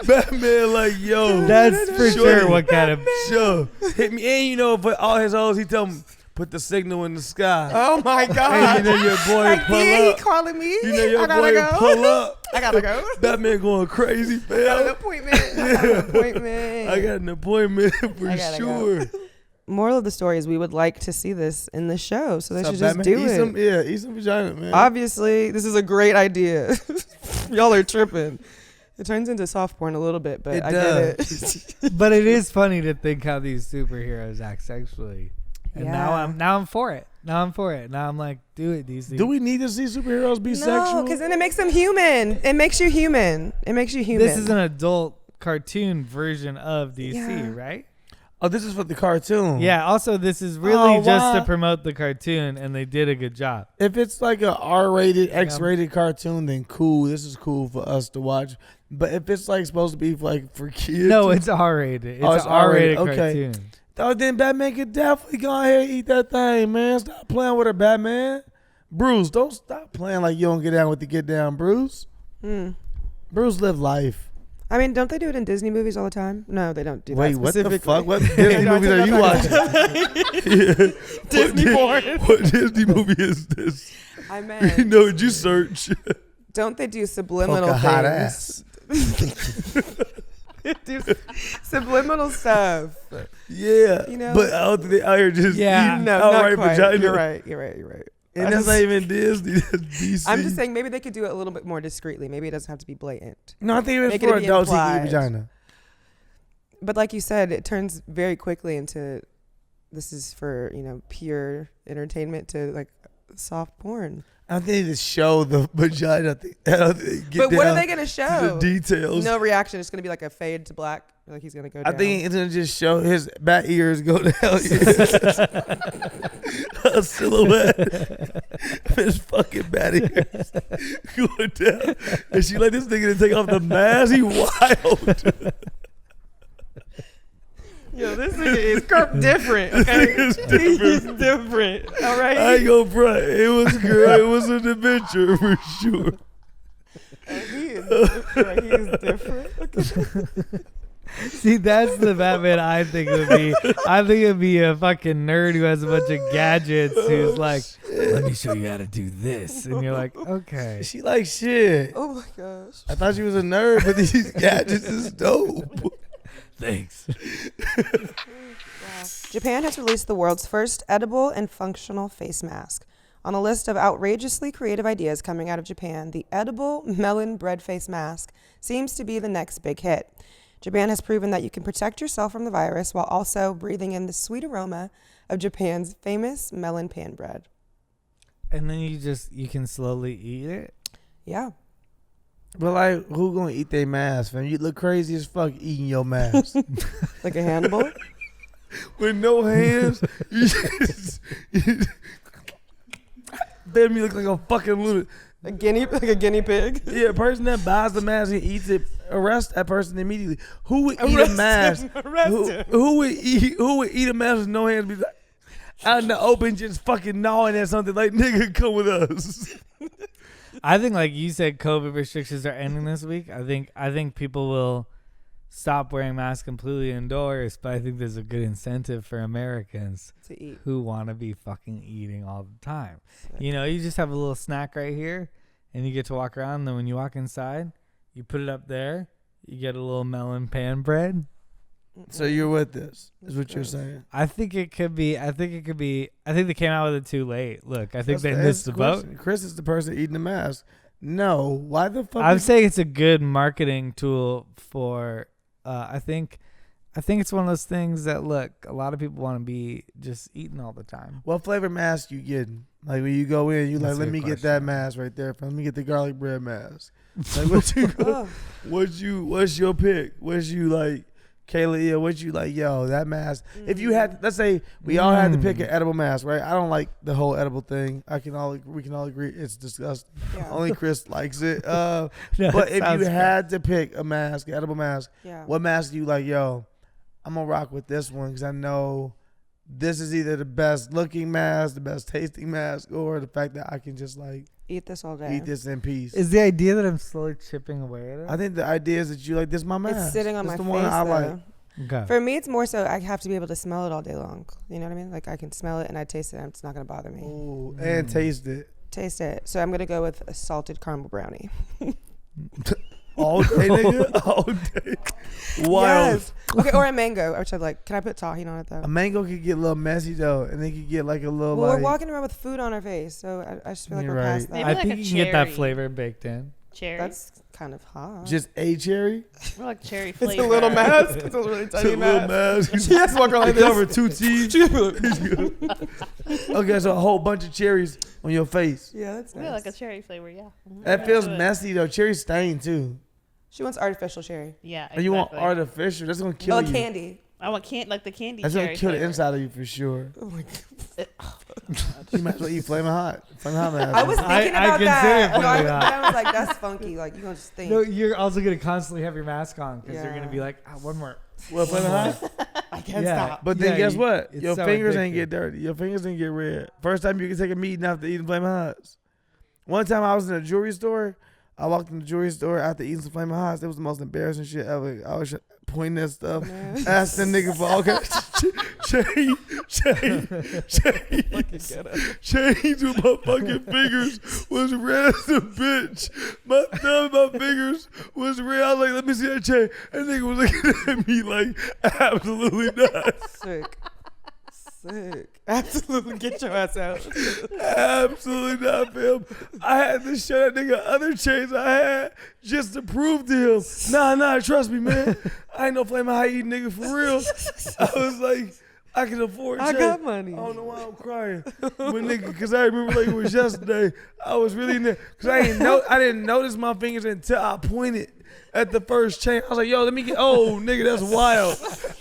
Batman like, yo. That's for sure what kind of... Sure. Hit me. And you know, for all his hoes, he tell him, put the signal in the sky. Oh my God. And you know your boy Like, pull yeah, he up. calling me. You know your I gotta boy go. pull up. I gotta go. Batman going crazy, I got an fam. appointment. I got an appointment. I got an appointment for I gotta sure. Moral of the story is we would like to see this in the show, so they So should just Batman, do eat it. Some, yeah, eat some vagina, man. Obviously, this is a great idea. Y'all are tripping. It turns into soft porn a little bit, but I get it. But it is funny to think how these superheroes act sexually. And Yeah. now I'm for it. Now I'm like, do it, DC. Do we need to see superheroes be No, sexual? because then it makes them human. It makes you human. It makes you human. This is an adult cartoon version of DC, Yeah. right? Oh, this is for the cartoon. Yeah. Also, this is really just why? to promote the cartoon, and they did a good job. If it's like a R-rated, X-rated cartoon, then cool. This is cool for us to watch. But if it's like supposed to be like for kids, No, it's R-rated. Oh, It's it's an R-rated R-rated. Okay. cartoon. oh, then Batman could definitely go ahead and eat that thing, man. Stop playing with her, Batman. Bruce, don't stop playing like you don't get down with the get down, Bruce. Bruce live life. I mean, don't they do it in Disney movies all the time? No, they don't do that. Wait, what the specifically. fuck? What Disney movies are you watching? Disney porn. What Disney movie is this? I You meant, know what you search? don't they do subliminal Poke a hot things? ass. Do subliminal stuff. Yeah, You know? but I don't think they out here just Yeah. eating No, not outright quite. vagina. You're right. You're right. And I that's just- not even Disney. That's DC. I'm just saying maybe they could do it a little bit more discreetly. Maybe it doesn't have to be blatant. No, I think it's Make it for be adults who eat implied. vagina. But like you said, it turns very quickly into this is for, pure entertainment to like soft porn. I think to show the vagina. I don't think get But what are down they going to to show? the details. No reaction. It's going to be like a fade to black. Like he's going to go I down. think it's gonna just show his bat ears go down. A silhouette of his fucking bat ears going down. And she like, this nigga to take off the mask. He wild. Yo, this nigga is different. Okay? This nigga is He's different. All right. I ain't gonna front. It was good. It was an adventure for sure. He is different. He is different. See, that's the Batman I think it would be. I think it'd be a fucking nerd who has a bunch of gadgets who's like, let me show you how to do this. And you're like, okay. She like shit. Oh my gosh. I thought she was a nerd, but these gadgets is dope. Thanks. Japan has released the world's first edible and functional face mask. On a list of outrageously creative ideas coming out of Japan, the edible melon bread face mask seems to be the next big hit. Japan has proven that you can protect yourself from the virus while also breathing in the sweet aroma of Japan's famous melon pan bread. And then you can slowly eat it. Yeah. But like, who gonna eat their mask, fam? You look crazy as fuck eating your mask. Like a Hannibal? With no hands. Baby, you look like a fucking little. Like a guinea pig? Yeah, a person that buys the mask and eats it, arrest that person immediately. Who would eat a mask? Who would eat a mask with no hands? Be like, out in the open, just fucking gnawing at something like, nigga, come with us. I think, like you said, COVID restrictions are ending this week. I think people will stop wearing masks completely indoors, but I think there's a good incentive for Americans To eat. who want to be fucking eating all the time. You know, you just have a little snack right here, and you get to walk around. And then when you walk inside, you put it up there. You get a little melon pan bread. So you're with this, is what you're gross. saying. I think it could be. I think they came out with it too late. Look, I think they That's missed the boat. question. Chris is the person eating the mask. No, why the fuck? I'm saying it's a good marketing tool for. I think it's one of those things that look. A lot of people want to be just eating all the time. What flavor mask you getting? Like when you go in, you That's like, a let good me get question. that mask right there. Let me get the garlic bread mask. Like what you go? Oh. What's your pick? What's you like? Kayla, what you like? Yo, that mask. If you had, let's say we all had to pick an edible mask, right? I don't like the whole edible thing. We can all agree it's disgusting. Yeah. Only Chris likes it. No, But it if sounds you good. had to pick a mask, an edible mask, Yeah. what mask do you like? Yo, I'm gonna rock with this one because I know this is either the best looking mask, the best tasting mask, or the fact that I can just like Eat this all day. eat this in peace. Is the idea that I'm slowly chipping away at it? I think the idea is that you like this is my mask. It's sitting on This my the face, one I though. like. Okay. For me, it's more so I have to be able to smell it all day long. You know what I mean? Like I can smell it and I taste it and it's not going to bother me. Ooh, and taste it. Taste it. So I'm going to go with a salted caramel brownie. All day, nigga. All day. Wild. Yes. Okay, or a mango, which I'd like. Can I put tahini on it, though? A mango could get a little messy though, and it could get like a little Well, like. we're walking around with food on our face, so I just feel like You're we're past right. that. Maybe I like think a you can get that cherry. flavor baked in. Cherry. That's kind of hot. Just a cherry. More like cherry It's flavor. a little mask. It's a really It's a tiny little mask. mask. She has to walk around like It cover this. 2 teeth. Okay, so a whole bunch of cherries on your face. Yeah, that's nice. Yeah, like a cherry flavor. Yeah. That feels Do it. messy though. Cherry stain too. She wants artificial cherry. Yeah. And you want exactly. artificial? That's gonna kill Oh, you. candy. I want like the candy. That's cherry gonna kill the flavor. inside of you for sure. Oh my god. You might as well eat flaming hot. Flaming hot mask. I was thinking I about that. considered No, putting but that. I was like, that's funky. Like, you gonna just think. No, you're also gonna constantly have your mask on because you're gonna Yeah. be like, one more. What flaming hot? I can't Yeah. stop. But then Yeah, guess what? it's Your so fingers ain't addictive. get dirty. Your fingers ain't get red. First time you can take a meeting after eating flaming hots. One time I was in a jewelry store. I walked in the jewelry store after eating some flaming hots. It was the most embarrassing shit ever. I was pointing at stuff. Asked the nigga for all kinds change with my fucking fingers was red as a bitch. My thumb, my fingers was red. I was like, let me see that change. And nigga was looking at me like, absolutely not. Sick. Absolutely. Get your ass out. Absolutely not, fam. I had to show that nigga other chains I had just to prove to him. Nah, trust me, man. I ain't no flaming high eating nigga for real. I was like, I can afford I chains. got money. I don't know why I'm crying, but nigga, because I remember like it was yesterday. I was really in there because I didn't notice my fingers until I pointed at the first chain. I was like, yo, let me get. Oh, nigga, that's wild.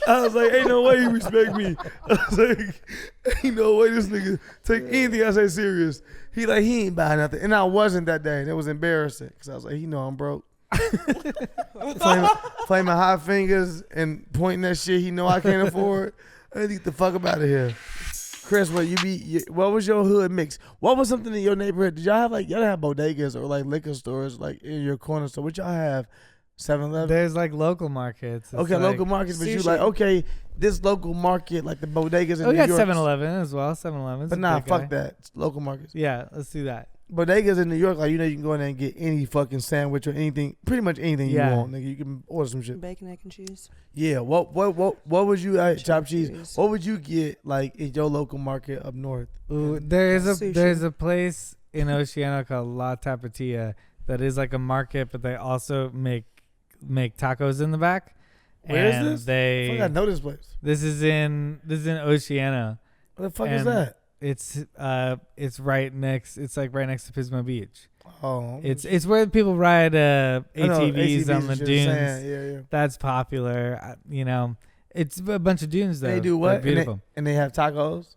I was like, ain't no way you respect me. I was like, ain't no way this nigga take anything I say serious. He ain't buying nothing, and I wasn't that day, and it was embarrassing because I was like, he know I'm broke. Flaming hot fingers and pointing that shit he know I can't afford. I need to get the fuck up out of here. Chris, what was your hood mix? What was something in your neighborhood? Did y'all have y'all have bodegas or like liquor stores like in your corner store? What y'all have? 7-Eleven? There's like local markets. It's Okay, like, local markets, but you Sushi. like, okay, this local market, like the bodegas in Oh, New yeah, York. 7-Eleven as well. 7-Eleven's But a nah, big fuck guy. that. It's local markets. Yeah, let's do that. Bodegas in New York, like, you know, you can go in there and get any fucking sandwich or anything, pretty much anything Yeah. you want, nigga. You can order some shit. Bacon, egg, and cheese. Yeah, what would you, chopped Chopped cheese, cheese. what would you get, like, in your local market up north? Ooh, there's Sushi. a place in Oceana called La Tapatia that is like a market, but they also make tacos in the back. Where is And this? I think I They know this place. this is in Oceana. What the fuck is And that? It's right next. It's like right next to Pismo Beach. Oh. It's where people ride I know, ATVs on and the shit, dunes. sand, yeah. That's popular. You know, it's a bunch of dunes though. They do They're what? beautiful. And they have tacos?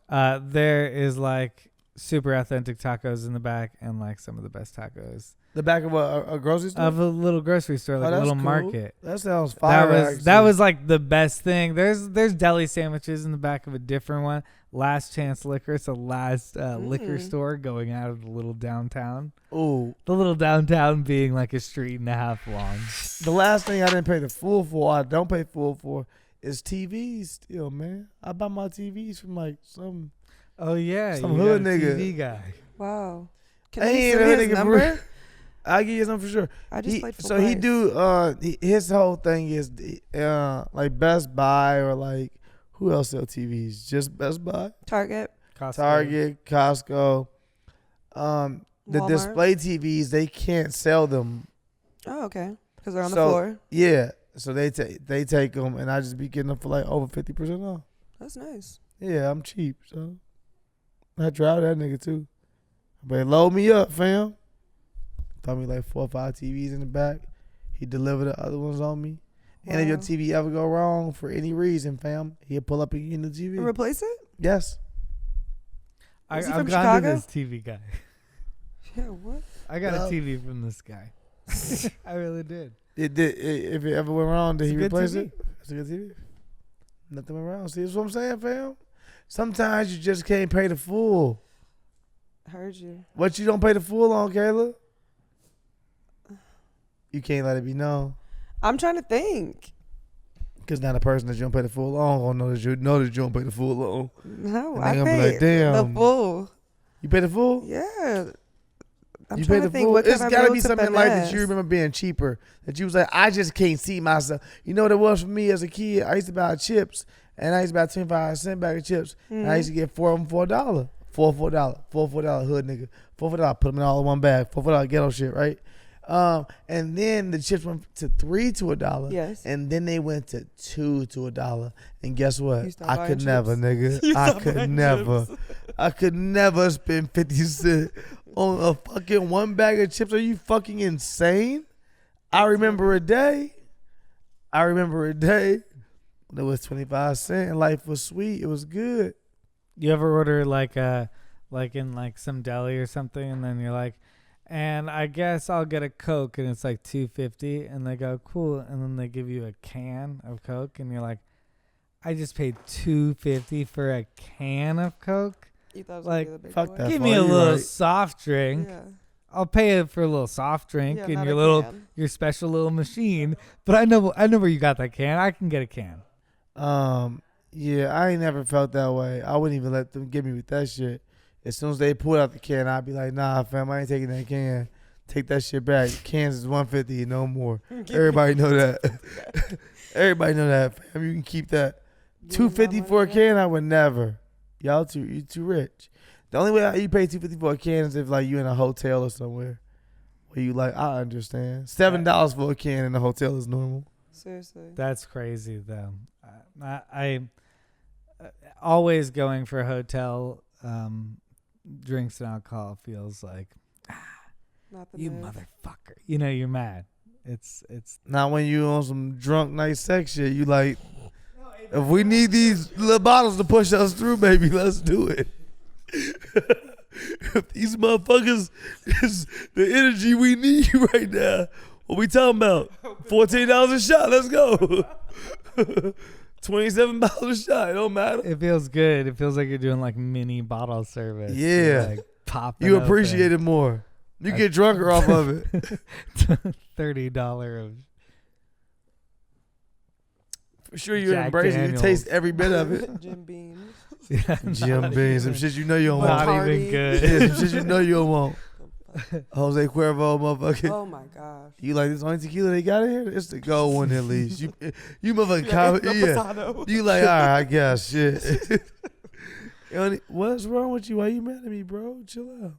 There is like super authentic tacos in the back and like some of the best tacos The back of a grocery store? of a little grocery store, like a that's little cool. market. That sounds fire. That was like the best thing. There's deli sandwiches in the back of a different one. Last Chance Liquor. It's a last liquor store going out of the little downtown. Ooh. The little downtown being like a street and a half long. The last thing I didn't pay the full for, I don't pay full for, is TVs still, man. I buy my TVs from like some. Oh yeah, Some you hood got a nigga. TV guy. Wow. Can I I ain't see a hood his nigga for number? real. I'll give you some for sure. I just played full So price. he do his whole thing is like Best Buy or like who else sell TVs? Just Best Buy, Target. Costco. Target, Costco. The Walmart. display TVs they can't sell them. Oh, okay. Because they're on the So, floor. Yeah, so they take them, and I just be getting them for like over 50% off. That's nice. Yeah, I'm cheap, so I drive that nigga too. But load me up, fam. Throw me like 4 or 5 TVs in the back. He deliver the other ones on me. And if your Wow. TV ever go wrong for any reason, fam, he'll pull up and get a new TV. Replace it? Yes. I, Is he I've from gone Chicago? to this TV guy. Yeah, what? I got Well- a TV from this guy. I really did. It did. If it ever went wrong, did It's he a good replace TV. it? It's a good TV. Nothing went wrong. See, that's what I'm saying, fam. Sometimes you just can't pay the full. Heard you. What you don't pay the full on, Kayla? You can't let it be known. I'm trying to think. Because now the person that you don't pay the full on gonna know that you don't pay the full on. No, And I they gonna be pay like, damn. the full. You pay the full? Yeah. I'm You trying pay to the think full? what It's kind of gotta bill be to something like that finesse. you remember being cheaper. That you was like, I just can't see myself. You know what it was for me as a kid? I used to buy chips, and I used to buy 25-cent bag of chips, and I used to get 4 of them for $1. $4 for $1. $4 for $1 hood nigga. $4 for $1. Put them in all in one bag. $4 for $1 ghetto shit, right? And then the chips went to $3 to $1. Yes. And then they went to $2 to $1. And guess what? You stopped I buying could never, chips? nigga. You I stopped could buying never. chips? I could never spend 50 cents on a fucking one bag of chips. Are you fucking insane? I remember a day when it was 25 cents and life was sweet. It was good. You ever order like in like some deli or something, and then you're like, and I guess I'll get a Coke, and it's like $2.50, and they go cool, and then they give you a can of Coke, and you're like, I just paid $2.50 for a can of Coke. You thought it was Like, gonna be the big fuck boy? that. Give That's me why a you're little right. soft drink. Yeah. I'll pay it for a little soft drink Yeah, in not your a little can. your special little machine. But I know where you got that can. I can get a can. Yeah, I ain't never felt that way. I wouldn't even let them get me with that shit. As soon as they pull out the can, I'd be like, nah, fam, I ain't taking that can. Take that shit back. Cans is $1.50, no more. Everybody know that. Everybody know that, fam. You can keep that. $2.50 for a can, I would never. You too rich. The only way you pay $2.50 for a can is if like you in a hotel or somewhere where you like, I understand. $7 for a can in a hotel is normal. Seriously. That's crazy though. I always going for hotel drinks and alcohol feels like Not the you move. motherfucker. You know you're mad. It's Now when you on some drunk night sex shit, you like, if we need these little bottles to push us through, baby, let's do it. If these motherfuckers is the energy we need right now, what we talking about? $14 a shot, let's go. $27 a shot, it don't matter. it feels good. It feels like you're doing like mini bottle service. Yeah. Like pop. You appreciate it more. You get drunker off of it. $30 of For sure you Jack embrace it. You Daniels. taste every bit of it. Jim Beam. Jim Beam, some shit you know you don't not want. even Bacardi. good. Yeah, some shit you know you don't want. Jose Cuervo, motherfucker. Oh my gosh. You like this only tequila they got in here? It's the gold one at least. You motherfucking yeah. You like, all right, I guess shit. What's wrong with you? Why you mad at me, bro? Chill out.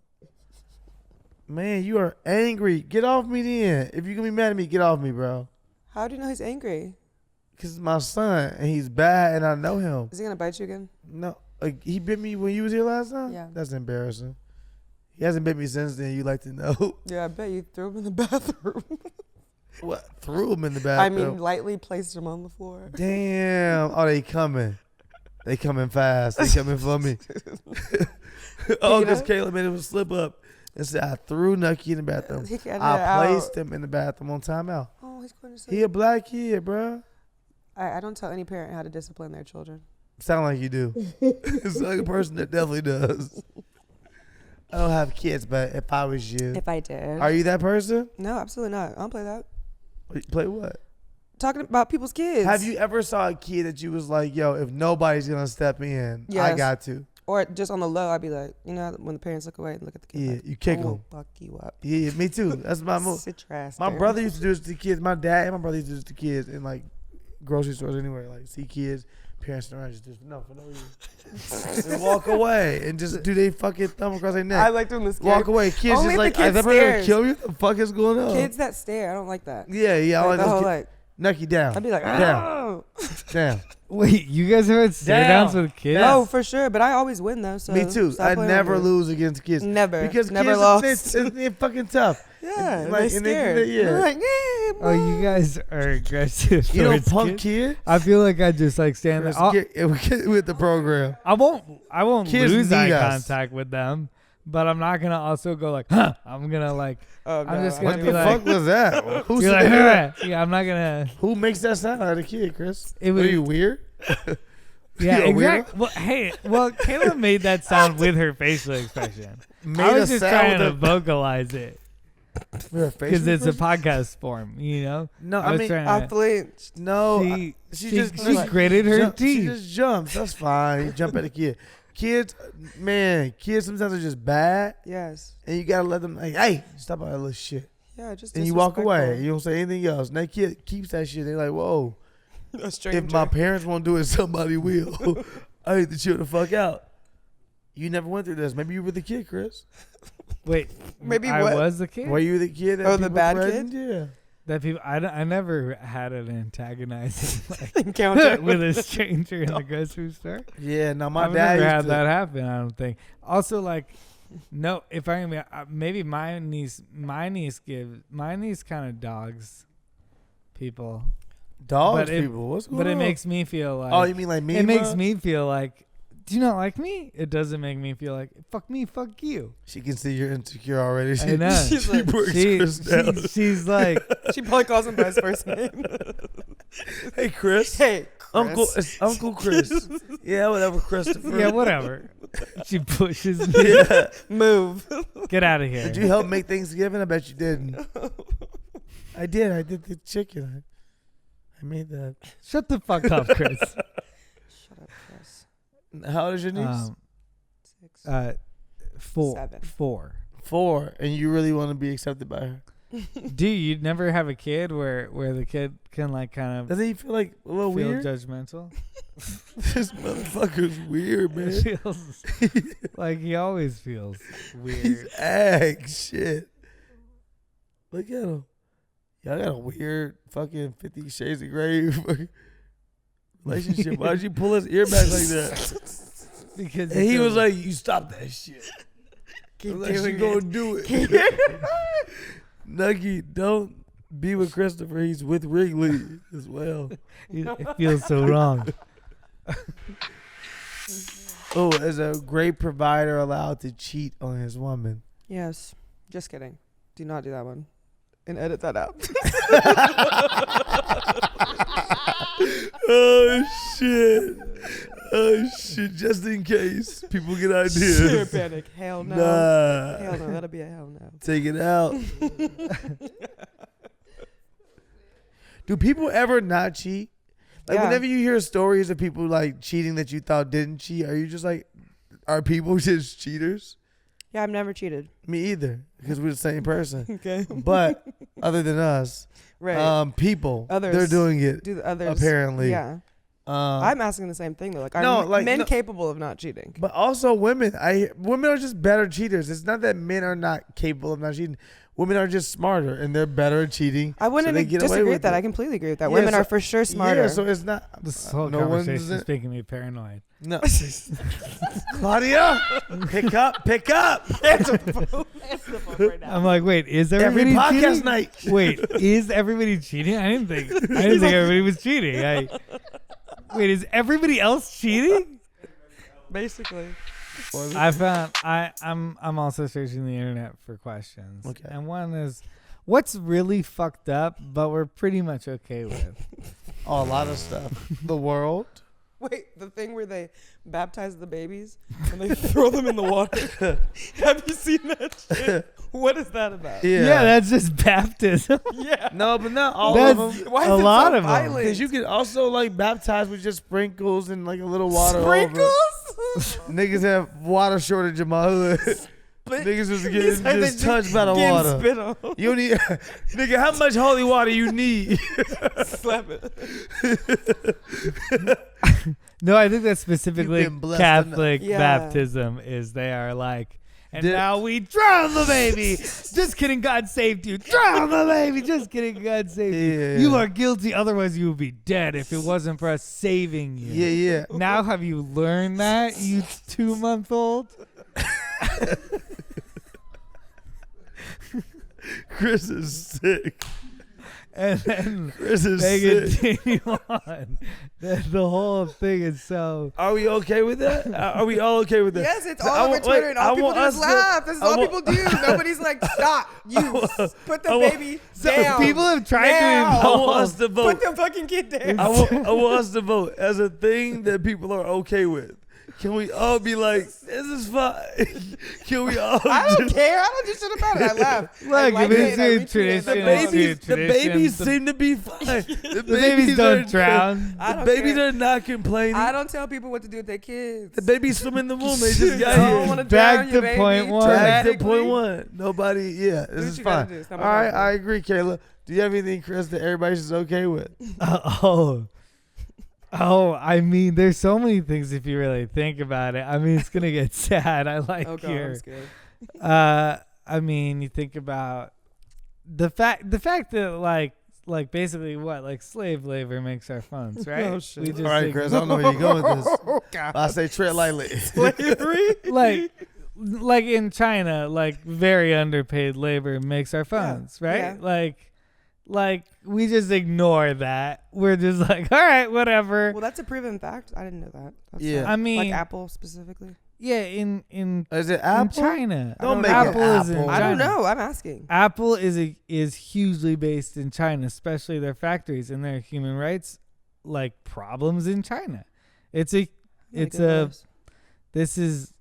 Man, you are angry. Get off me then. If you're gonna be mad at me, get off me, bro. How do you know he's angry? Cause it's my son and he's bad and I know him. Is he gonna bite you again? No, like he bit me when you was here last time. Yeah. That's embarrassing. He hasn't bit me since then. You like to know? Yeah, I bet you threw him in the bathroom. What? Threw him in the I bathroom. mean, lightly placed him on the floor. Damn. Oh, they coming. They coming fast. They coming for me. Oh, because Kayla made him slip up and said, I threw Nucky in the bathroom. He got it I out. placed him in the bathroom on timeout. Oh, he's going to say. He a black kid, bro. I don't tell any parent how to discipline their children. Sound like you do. It's like a person that definitely does. I don't have kids, but if I was you. If I did. Are you that person? No, absolutely not. I don't play that. Play what? Talking about people's kids. Have you ever saw a kid that you was like, yo, if nobody's going to step in, I Yes. got to? or just on the low, I'd be like, you know, when the parents look away and look at the kid. Yeah, like, you kick I will them. fuck you up. Yeah, me too. That's my move. Sit your ass My there. brother used to do this to kids. My dad and my brother used to do this to kids in like grocery stores anywhere. Like see kids, parents around just for no reason. And walk away and just do they fucking thumb across their neck. I like doing this. Walk away. Kids Only just if the like, I kid never gonna stares. kill you. What the fuck is going on? Kids that stare, I don't like that. Yeah, I Like like the whole those like, knock you down. I'd be like, down, oh. down. Wait, you guys have had stare downs with kids? Oh, for sure. But I always win though. So Me too. stop I playing never with me. lose against kids. Never. Because never kids, lost. They're fucking tough. Yeah, And, like, and they scared. yeah. They're like, Oh, you guys are aggressive. You don't towards punk kids? kid. I feel like I just like stand there. With the program. I won't Kids lose eye need us. contact with them, but I'm not gonna also go like, huh. I'm gonna like, oh, I'm just I gonna What be the like- fuck was that? Who be said like, that? huh. Yeah, I'm not gonna. Who makes that sound out of a kid, Chris? It Are was- you weird? Yeah, You a weirdo? exactly. Well, hey, Kayla made that sound with her facial expression. I was just trying to vocalize it because it's a podcast form, you know. No, I I was mean, trying I to- flinched. no. She just gritted her jump, She teeth. just jumps. That's fine. You jump at a kid. Kids, man, kids sometimes are just bad, Yes. and you gotta let them. Like, hey, stop all that little shit, Yeah, just and you walk away. disrespectful. You don't say anything else. And that kid keeps that shit. They're like, whoa. A stranger. If my parents won't do it, somebody will. I need to chill the fuck out. You never went through this. Maybe you were the kid, Chris. Wait, Maybe I what? was the kid. Were you the kid? That Oh, the people bad threatened? kid? Yeah. That people, I never had an antagonizing like, encounter with a stranger in the grocery store. Yeah. No, my I've dad never used had to. that happen. I don't think. Also, like, no, if I can be, maybe my niece kind of dogs people, Dogs, but it- people. What's going but on? it makes me feel like. Oh, you mean like me? It makes me feel like. Do you not like me? It doesn't make me feel like fuck me, fuck you. She can see you're insecure already. I know. She's like, breaks Chris down. She's like, she probably calls him by his first name. Hey, Chris. Hey, Chris. It's Uncle Chris. Yeah, whatever, Christopher. yeah, whatever. She pushes me. Yeah. Move. Get out of here. Did you help make Thanksgiving? I bet you didn't. I did. I did the chicken. I made that. Shut the fuck up, Chris. Shut up, Chris. How old is your niece? 6. 4. 7. 4. 4. And you really want to be accepted by her? Do you never have a kid where the kid can like kind of Doesn't he feel like a little feel weird? judgmental? This motherfucker's weird, man. It feels like he always feels weird. He's shit. Look at him. Y'all got a weird fucking 50 Shades of Grey fucking relationship. Why'd you pull his ear back like that? Because And he was like, you stop that shit. Unless you gonna do it. Nuggy, don't be with Christopher. He's with Wrigley as well. it feels so wrong. Oh, is a great provider allowed to cheat on his woman? Yes. Just kidding. Do not do that one. And edit that out. Oh shit! Oh shit! Just in case people get ideas. Sheer panic. Hell no. Nah. Hell no. That'll be a hell no. Take it out. Do people ever not cheat? Like Yeah. whenever you hear stories of people like cheating that you thought didn't cheat, are you just like, are people just cheaters? Yeah, I've never cheated. Me either, because we're the same person. Okay. But other than us, Right. people, Others they're doing it. do the others. apparently. Yeah. Um, I'm asking the same thing though. Like, are No, like, men no- capable of not cheating? But also women. Women are just better cheaters. It's not that men are not capable of not cheating. Women are just smarter and they're better at cheating. I wouldn't they get away disagree with with that. it. I completely agree with that. Yeah, Women so- are for sure smarter. Yeah, so it's not. This whole no one's conversation is making me paranoid. No. Claudia, pick up. Answer the phone right now. I'm like, wait, is Every everybody podcast cheating? night. Wait, is everybody cheating? I didn't think everybody was cheating. Wait, is everybody else cheating? Basically. I found I'm also searching the internet for questions. Okay. And one is, what's really fucked up, but we're pretty much okay with? Oh, a lot of stuff. The world. Wait, the thing where they baptize the babies and they throw them in the water. Have you seen that shit? What is that about? Yeah, that's just baptism. Yeah. No, but not all That's of them. Why is a it lot so of them. violent? Because you can also like baptize with just sprinkles and like a little water over. Sprinkles? Niggas have water shortage in my hood. Niggas was getting just touched by the water. Spit on. You need, nigga, how much holy water you need? Slap it. No, I think that's specifically You've been blessed Catholic Yeah. baptism. Is they are like, and now we drown the baby. Just kidding, God saved you. Drown the baby. Just kidding, God saved you. Yeah. You are guilty, otherwise you would be dead if it wasn't for us saving you. Yeah. Now have you learned that, you 2-month-old? Chris is sick. And then Chris is they sick. continue on. The whole thing is so. Are we okay with that? Are we all okay with that? Yes, it's So all over Twitter, and all people do is to- laugh. This is I all want- people do. Nobody's like, stop. You put the baby So down. people have tried now. to I want us involve. to vote. Put the fucking kid down. I want us to vote as a thing that people are okay with. Can we all be like, this is fine? Can we all I don't just... care. I don't do shit about it. I laugh. Look, I like if it, it's and I a retweet it, The and I tradition, love babies, it. the babies the- seem to be fine. The babies don't drown. I The don't babies care. are not complaining. I don't tell people what to do with their kids. The babies swim in the womb. They just got I don't here. want to Back drown to your baby. point one. Back to dramatically. point one. Nobody, yeah, this what is you gotta fine. do. It's All not my right, problem. I agree, Kayla. Do you have anything, Chris, that everybody's just okay with? I mean, there's so many things if you really think about it. I mean, it's gonna get sad. I like Oh, God, I'm your. scared. I mean, you think about the fact that like basically what like slave labor makes our phones, right? Oh, shit. We just All right, Chris, I don't know where you're going with this. God. I say tread lightly. Slavery? like in China, like very underpaid labor makes our phones, right? Yeah. Like we just ignore that. We're just like, all right, whatever. Well, that's a proven fact. I didn't know that. That's Yeah. not- I mean, like Apple specifically. yeah, in Is it in Apple? China. Don't make Apple it is in Apple. I don't China. know. I'm asking. Apple is hugely based in China, especially their factories and their human rights like problems in China. This is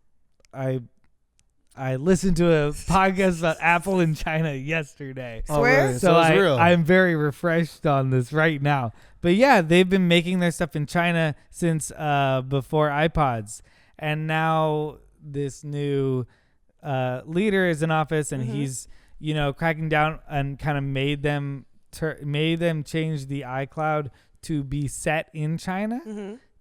I listened to a podcast about Apple in China yesterday. Oh, Swear? really? So it's real. I'm very refreshed on this right now. But yeah, they've been making their stuff in China since before iPods. And now this new leader is in office, and he's, cracking down and kind of made them change the iCloud to be set in China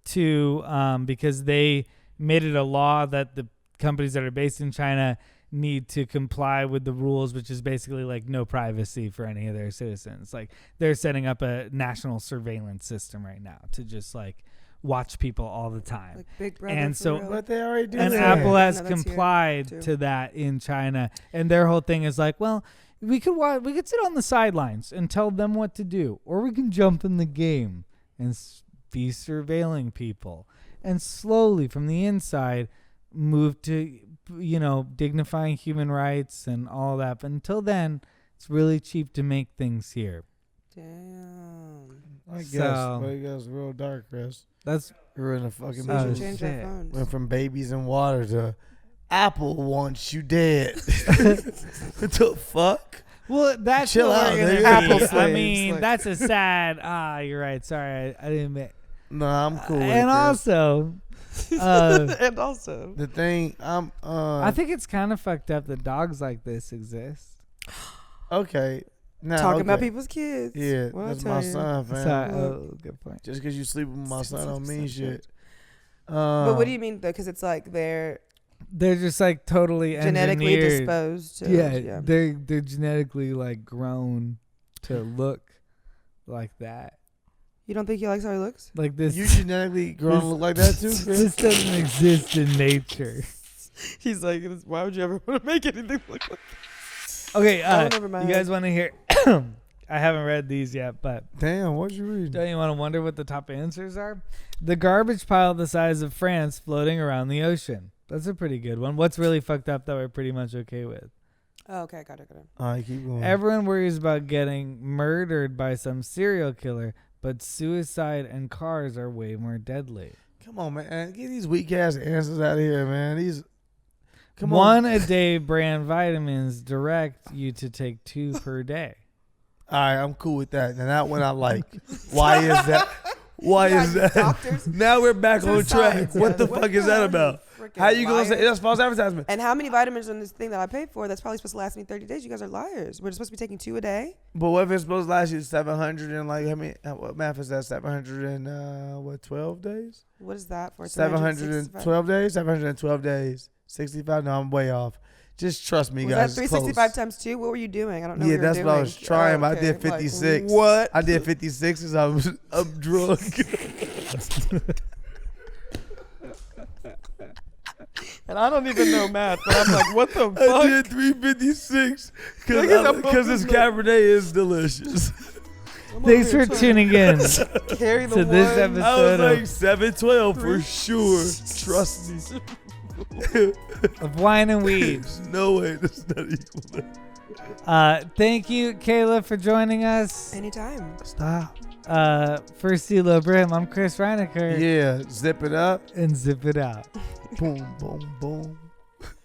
because they made it a law that the companies that are based in China need to comply with the rules, which is basically like no privacy for any of their citizens. Like they're setting up a national surveillance system right now to just like watch people all the time. Like Big Brother. And for so- real. But they already do And that. Apple has No, that's here, complied too. to that in China, and their whole thing is like, well, we could sit on the sidelines and tell them what to do, or we can jump in the game and be surveilling people, and slowly from the inside move to dignifying human rights and all that. But until then, it's really cheap to make things here. Damn. I guess. So- But it goes real dark, Chris. That's We're in a fucking So we should Oh, change shit. our phones. Went from babies and water to Apple wants you dead. What the fuck? well. That's Chill what out, we're gonna nigga. be. Apple I slaves, mean, like- that's a sad. You're right. Sorry, I didn't admit. Nah, I'm cool with And it, Chris. also, And also. The thing, I think it's kind of fucked up that dogs like this exist. okay. Now, Talking about okay. people's kids. Yeah, Well, I'll that's tell my you. son, fam. Sorry. Oh, good point. Just because you sleep with my son don't mean shit. Subject. But what do you mean though? Because it's like they're They're just like totally genetically engineered. disposed to. Yeah, they're genetically like grown to look like that. You don't think he likes how he looks? Like this. You genetically grown to look like that too, Chris? This doesn't exist in nature. He's like, why would you ever want to make anything look like? Okay, That went over my you head. guys want to hear? I haven't read these yet, but Damn, what you reading? don't you want to wonder what the top answers are? The garbage pile the size of France floating around the ocean. That's a pretty good one. What's really fucked up that we're pretty much okay with? Oh, okay, got it. All right, keep going. Everyone worries about getting murdered by some serial killer, but suicide and cars are way more deadly. Come on, man. Get these weak ass answers out of here, man. These. Come One on. a day brand vitamins direct you to take 2 per day. All right, I'm cool with that. Now that one I like. Why is that? Why Yeah, is that? doctors. Now we're back It's on just track. science, What yeah. the What fuck is the that hell, about? you How you gonna liars? say that's false advertisement? And how many vitamins on this thing that I paid for that's probably supposed to last me 30 days? You guys are liars. We're supposed to be taking 2 a day. But what if it's supposed to last you 700 and like, what math is that? 700 and 12 days? What is that for? 712 days? 712 days. 65? No, I'm way off. Just trust me, Was guys. that It's 365 close. times 2? What were you doing? I don't know. Yeah, what you were that's what I doing. was trying, but I did Like, 56. what? I did 56 because I was up drunk. And I don't even know math, but I'm like, what the I fuck? did 356 Look at that because this fucking Cabernet is delicious. Thanks for tuning in Carry the to this one. episode I was of like 712 for sure. Trust me. of Wine and Weed. No way. That's not equal. Thank you, Kayla, for joining us. Anytime. Stop. For Steelo Brim, I'm Chris Reinacher. Yeah, zip it up. And zip it out. Boom, boom, boom.